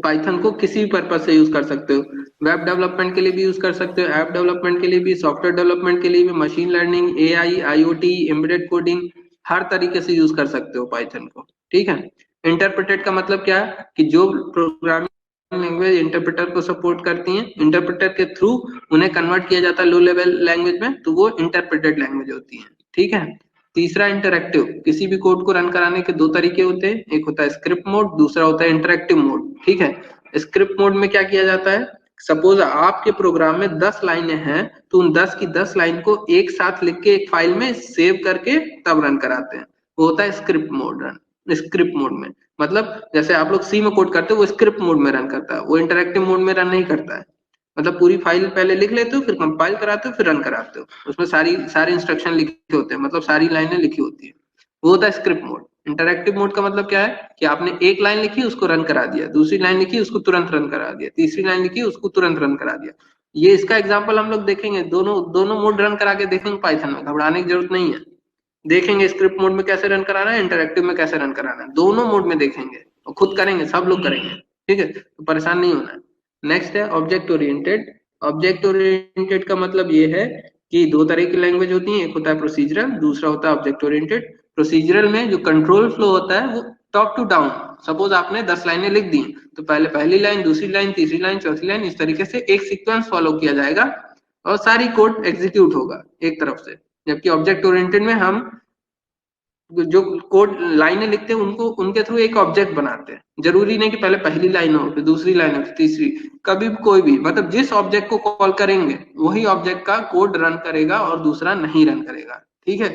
पाइथन को किसी भी पर्पस से यूज कर सकते हो। वेब डेवलपमेंट के लिए भी यूज कर सकते हो, ऐप डेवलपमेंट के लिए भी, सॉफ्टवेयर डेवलपमेंट के लिए भी, machine learning, AI, IOT, embedded coding, हर तरीके से यूज कर सकते हो पाइथन को, ठीक है। इंटरप्रेटेड का मतलब क्या है कि जो प्रोग्रामिंग लैंग्वेज इंटरप्रेटर को सपोर्ट करती है, इंटरप्रेटर के थ्रू उन्हें कन्वर्ट किया जाता है लो लेवल लैंग्वेज में, तो वो इंटरप्रेटेड लैंग्वेज होती है, ठीक है। तीसरा इंटरैक्टिव, किसी भी कोड को रन कराने के दो तरीके होते हैं, एक होता है स्क्रिप्ट मोड, दूसरा होता है इंटरैक्टिव मोड, ठीक है। स्क्रिप्ट मोड में क्या किया जाता है, सपोज आपके प्रोग्राम में 10 लाइनें हैं, तो उन 10 की 10 लाइन को एक साथ लिख के एक फाइल में सेव करके तब रन कराते हैं, वो होता है script mode run. Script mode में मतलब जैसे आप लोग सी में कोड करते हो, वो स्क्रिप्ट मोड में रन करता है, वो इंटरैक्टिव मोड में रन नहीं करता है। मतलब पूरी फाइल पहले लिख लेते हो, फिर कंपाइल कराते हो, फिर रन कराते हो, उसमें सारे इंस्ट्रक्शन लिखे होते हैं, मतलब सारी लाइनें लिखी होती है, वो होता है स्क्रिप्ट मोड। इंटरैक्टिव मोड का मतलब क्या है कि आपने एक लाइन लिखी उसको रन करा दिया, दूसरी लाइन लिखी उसको तुरंत रन करा दिया, तीसरी लाइन लिखी उसको तुरंत रन करा दिया। ये इसका एग्जाम्पल हम लोग देखेंगे, दोनों दोनों मोड रन करा के देखेंगे पाइथन में, घबराने की जरूरत नहीं है। देखेंगे स्क्रिप्ट मोड में कैसे रन कराना है, इंटरैक्टिव में कैसे रन कराना है, दोनों मोड में देखेंगे और खुद करेंगे, सब लोग करेंगे, ठीक है, तो परेशान नहीं होना है। नेक्स्ट है ऑब्जेक्ट ओरिएंटेड। ऑब्जेक्ट ओरिएंटेड का मतलब ये है कि दो तरह की लैंग्वेज होती है, एक होता है प्रोसीजरल, दूसरा होता है ऑब्जेक्ट ओरिएंटेड। प्रोसीजरल में जो कंट्रोल फ्लो होता है वो टॉप टू डाउन, सपोज आपने 10 लाइनें लिख दी, तो पहले पहली लाइन, दूसरी लाइन, तीसरी लाइन, चौथी लाइन, इस तरीके से एक सीक्वेंस फॉलो किया जाएगा और सारी कोड एग्जीक्यूट होगा एक तरफ से। जबकि ऑब्जेक्ट ओरिएंटेड में हम जो कोड लाइनें लिखते हैं उनको, उनके थ्रू एक ऑब्जेक्ट बनाते हैं, जरूरी नहीं कि पहले पहली लाइन हो, फिर दूसरी लाइन हो, फिर तीसरी, कभी भी कोई भी, मतलब जिस ऑब्जेक्ट को कॉल करेंगे वही ऑब्जेक्ट का कोड रन करेगा और दूसरा नहीं रन करेगा, ठीक है।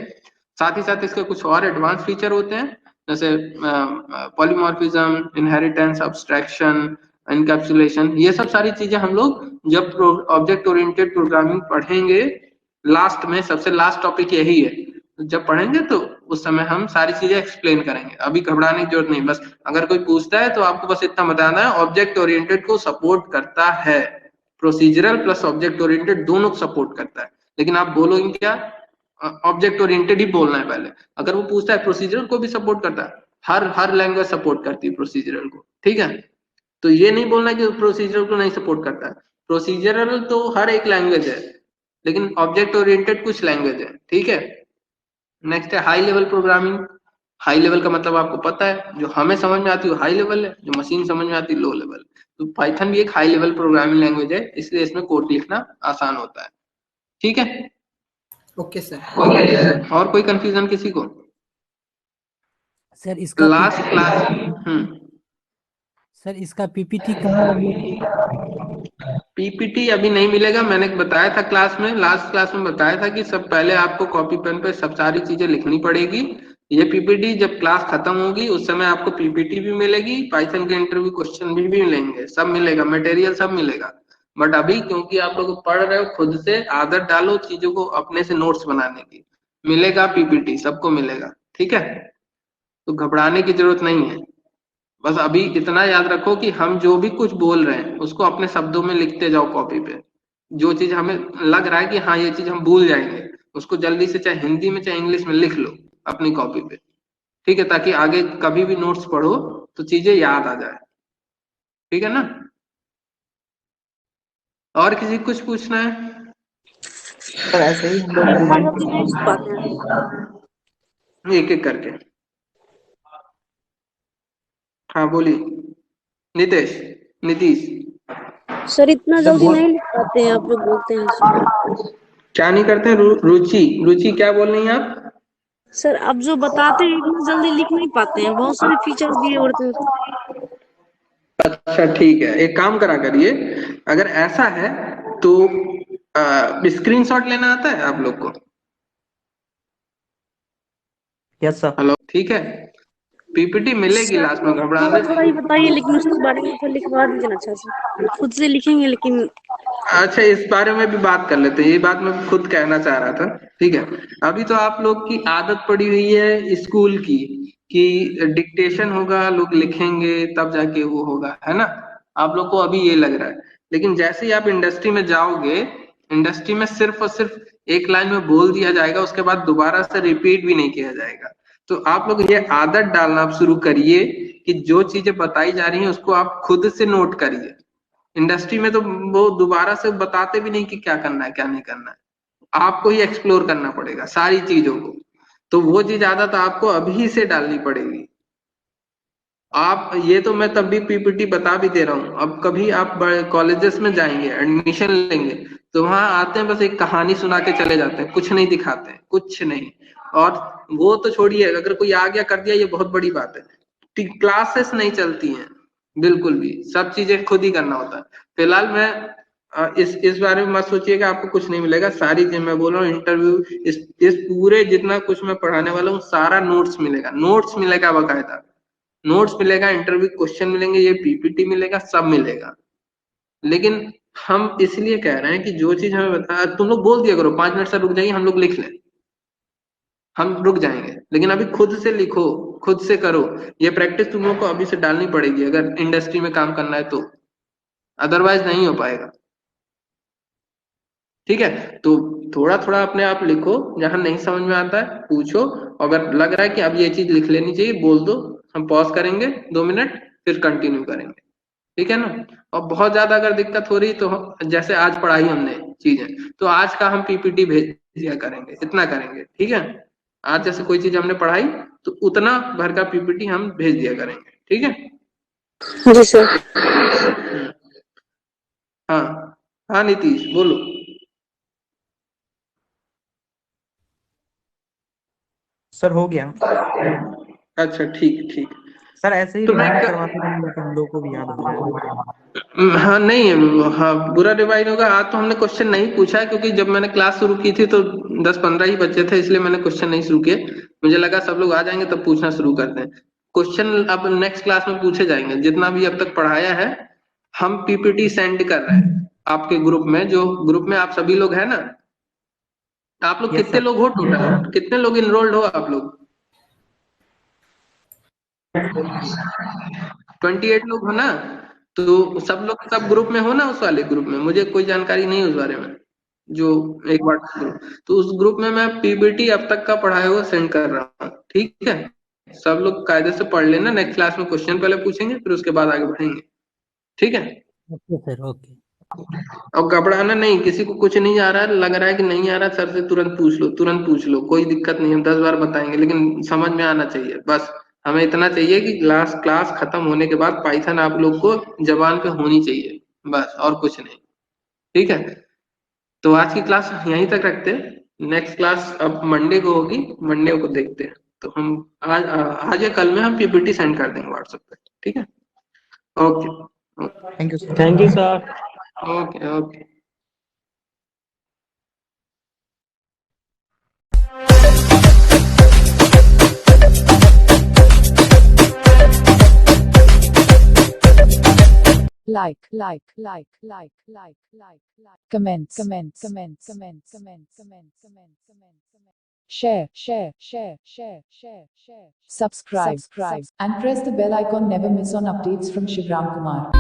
साथ ही साथ इसके कुछ और एडवांस फीचर होते हैं, जैसे पॉलीमॉर्फिज्म, इनहेरिटेंस, अब्स्ट्रैक्शन, एनकैप्सुलेशन, ये सब सारी चीजें हम लोग जब ऑब्जेक्ट ओरिएंटेड प्रोग्रामिंग पढ़ेंगे, लास्ट में सबसे लास्ट टॉपिक यही है, जब पढ़ेंगे तो उस समय हम सारी चीजें एक्सप्लेन करेंगे, अभी घबराने की जरूरत नहीं। बस अगर कोई पूछता है तो आपको बस इतना बताना है, ऑब्जेक्ट ओरिएंटेड को सपोर्ट करता है, प्रोसीजरल प्लस ऑब्जेक्ट ओरिएंटेड दोनों को सपोर्ट करता है। लेकिन आप बोलोगे क्या, ऑब्जेक्ट ओरिएंटेड ही बोलना है पहले। अगर वो पूछता है प्रोसीजरल को भी सपोर्ट करता है, हर लैंग्वेज सपोर्ट करती है प्रोसीजरल को, ठीक है। तो ये नहीं बोलना कि प्रोसीजरल को नहीं सपोर्ट करता है, प्रोसीजरल तो हर एक लैंग्वेज है, लेकिन ऑब्जेक्ट ओरिएंटेड कुछ लैंग्वेज है, ठीक है। नेक्स्ट है high level programming. High level का मतलब आपको पता है, जो हमें समझ में आती है हाई लेवल है, जो मशीन समझ में आती है लो लेवल। तो पाइथन भी एक हाई लेवल प्रोग्रामिंग लैंग्वेज है, इसलिए इसमें कोड लिखना आसान होता है, ठीक है। Okay sir. और कोई कंफ्यूजन किसी को? सर इसका लास्ट क्लास, सर इसका पीपीटी कहाँ है? पीपीटी अभी नहीं मिलेगा, मैंने बताया था क्लास में, लास्ट क्लास में बताया था कि सब पहले आपको कॉपी पेन पे सब सारी चीजें लिखनी पड़ेगी। ये पीपीटी जब क्लास खत्म होगी उस समय आपको पीपीटी भी मिलेगी, पाइथन के इंटरव्यू क्वेश्चन भी मिलेंगे, सब मिलेगा, मटेरियल सब मिलेगा। बट अभी क्योंकि आप लोग पढ़ रहे हो, खुद से आदत डालो चीजों को अपने से नोट्स बनाने की, मिलेगा पीपीटी, सबको मिलेगा, ठीक है। तो घबराने की जरूरत नहीं है, बस अभी इतना याद रखो कि हम जो भी कुछ बोल रहे हैं उसको अपने शब्दों में लिखते जाओ कॉपी पे। जो चीज हमें लग रहा है कि हाँ ये चीज हम भूल जाएंगे, उसको जल्दी से चाहे हिंदी में चाहे इंग्लिश में लिख लो अपनी कॉपी पे। ठीक है, ताकि आगे कभी भी नोट्स पढ़ो तो चीजें याद आ जाए। ठीक है ना? और किसी को कुछ पूछना है? सर ऐसे ही हम लोग इतना मूवमेंट जल्दी नहीं लिख पाते हैं। एक एक करके। हाँ बोलिए नितेश, नीतीश। सर इतना सर जल्दी बहुत नहीं लिख पाते हैं आप जो बोलते हैं सर। क्या नहीं करते हैं? रुचि, रुचि क्या बोल रही हैं आप? सर आप जो बताते हैं इतना जल्दी लिख नहीं पाते हैं, बहुत सारे फीचर्स दिए होते हैं तो। अच्छा ठीक है, एक काम करा करिए, अगर ऐसा है तो स्क्रीनशॉट लेना आता है आप लोग को? Yes sir. हेलो, ठीक है, पीपीटी मिलेगी सर लास्ट में, थोड़ा घबराने थोड़ा ही बताइए, लेकिन उसके बारे में तो लिखवा दीजिए ना अच्छा से। खुद से लिखेंगे लेकिन। अच्छा इस बारे में भी बात कर लेते हैं, ये बात मैं खुद कहना चाह रहा था। ठीक है, अभी तो आप लोग की आदत पड़ी हुई है स्कूल की कि डिक्टेशन होगा, लोग लिखेंगे तब जाके वो होगा, है ना? आप लोग को अभी ये लग रहा है, लेकिन जैसे ही आप इंडस्ट्री में जाओगे, इंडस्ट्री में सिर्फ और सिर्फ एक लाइन में बोल दिया जाएगा, उसके बाद दोबारा से रिपीट भी नहीं किया जाएगा। तो आप लोग ये आदत डालना आप शुरू करिए कि जो चीजें बताई जा रही हैं उसको आप खुद से नोट करिए। इंडस्ट्री में तो वो दोबारा से बताते भी नहीं कि क्या करना है क्या नहीं करना है, आपको ही एक्सप्लोर करना पड़ेगा सारी चीजों को। तो वो चीज आदत आपको अभी से डालनी पड़ेगी। आप ये तो मैं तब भी पीपीटी बता भी दे रहा हूँ, अब कभी आप कॉलेजेस में जाएंगे एडमिशन लेंगे तो वहां आते हैं बस एक कहानी सुना के चले जाते हैं, कुछ नहीं दिखाते हैं, कुछ नहीं। और वो तो छोड़िए, अगर कोई आ गया कर दिया ये बहुत बड़ी बात है। क्लासेस नहीं चलती हैं बिल्कुल भी, सब चीजें खुद ही करना होता है। फिलहाल मैं इस बारे में मत सोचिएगा आपको कुछ नहीं मिलेगा, सारी चीज मैं बोल रहा हूँ इंटरव्यू इस पूरे जितना कुछ मैं पढ़ाने वाला हूँ सारा नोट्स मिलेगा, नोट्स मिलेगा बकायदा, नोट्स मिलेगा, इंटरव्यू क्वेश्चन मिलेंगे, ये पीपीटी मिलेगा, सब मिलेगा। लेकिन हम इसलिए कह रहे हैं कि जो चीज हमें बता, तुम लोग बोल दिया करो 5 मिनट से रुक जाइए हम लोग लिख लें, हम रुक जाएंगे, लेकिन अभी खुद से लिखो, खुद से करो। ये प्रैक्टिस तुम लोग को अभी से डालनी पड़ेगी अगर इंडस्ट्री में काम करना है तो, अदरवाइज नहीं हो पाएगा। ठीक है, तो थोड़ा थोड़ा अपने आप लिखो, जहां नहीं समझ में आता है पूछो, अगर लग रहा है कि अब ये चीज लिख लेनी चाहिए बोल दो, हम पॉज करेंगे 2 मिनट फिर कंटिन्यू करेंगे। ठीक है ना? और बहुत ज्यादा अगर दिक्कत हो रही तो जैसे आज पढ़ाई हमने चीजें, तो आज का हम पीपीटी भेज दिया करेंगे, इतना करेंगे। ठीक है, आज जैसे कोई चीज हमने पढ़ाई तो उतना भर का पीपीटी हम भेज दिया करेंगे। ठीक है? जी सर। हाँ हाँ नीतीश बोलो। सर हो गया। अच्छा ठीक ठीक। सर ऐसे ही तो मैं रिवाइंड करवाते रहेंगे तो हम लोग को भी याद हो जाएगा। हाँ नहीं, हाँ बुरा रिवाइज होगा। आज तो हमने क्वेश्चन नहीं पूछा क्योंकि जब मैंने क्लास शुरू की थी तो 10-15 ही बच्चे थे, इसलिए मैंने क्वेश्चन नहीं शुरू किए। मुझे लगा सब लोग आ जाएंगे तब पूछना शुरू करते हैं। क्वेश्चन अब नेक्स्ट क्लास में पूछे जाएंगे, जितना भी अब तक पढ़ाया है हम पीपीटी सेंड कर रहे हैं आपके ग्रुप में, जो ग्रुप में आप सभी लोग हैं ना। आप लोग यस कितने सर। लोग हो टोटल, कितने लोग इनरोल्ड हो आप लोग? 28 लोग हो ना? तो सब लोग सब ग्रुप में हो ना, उस वाले ग्रुप में? मुझे कोई जानकारी नहीं है उस बारे में, जो एक व्हाट्सएप ग्रुप, तो उस ग्रुप में मैं पीपीटी अब तक का पढ़ाया हुआ सेंड कर रहा हूँ। ठीक है, सब लोग कायदे से पढ़ लेना, नेक्स्ट क्लास में क्वेश्चन पहले पूछेंगे फिर उसके बाद आगे बढ़ेंगे। ठीक है, ओके सर ओके। और घबराना नहीं, किसी को कुछ नहीं आ रहा है, लग रहा है कि नहीं आ रहा, सर से तुरंत पूछ लो, तुरंत पूछ लो, कोई दिक्कत नहीं है, 10 बार बताएंगे, लेकिन समझ में आना चाहिए बस। हमें इतना चाहिए कि क्लास क्लास खत्म होने के बाद पाइथन आप लोग को जबान पे होनी चाहिए, बस और कुछ नहीं। ठीक है, तो आज की क्लास यहीं तक रखते हैं, नेक्स्ट क्लास अब मंडे को होगी, मंडे को देखते हैं। तो हम आज या कल में हम पीपीटी सेंड कर देंगे व्हाट्सएप पे। ठीक है, okay thank you sir. Thank you sir. Okay okay. like, comment. subscribe, and press the bell icon. Never miss on updates from Shivram Kumar.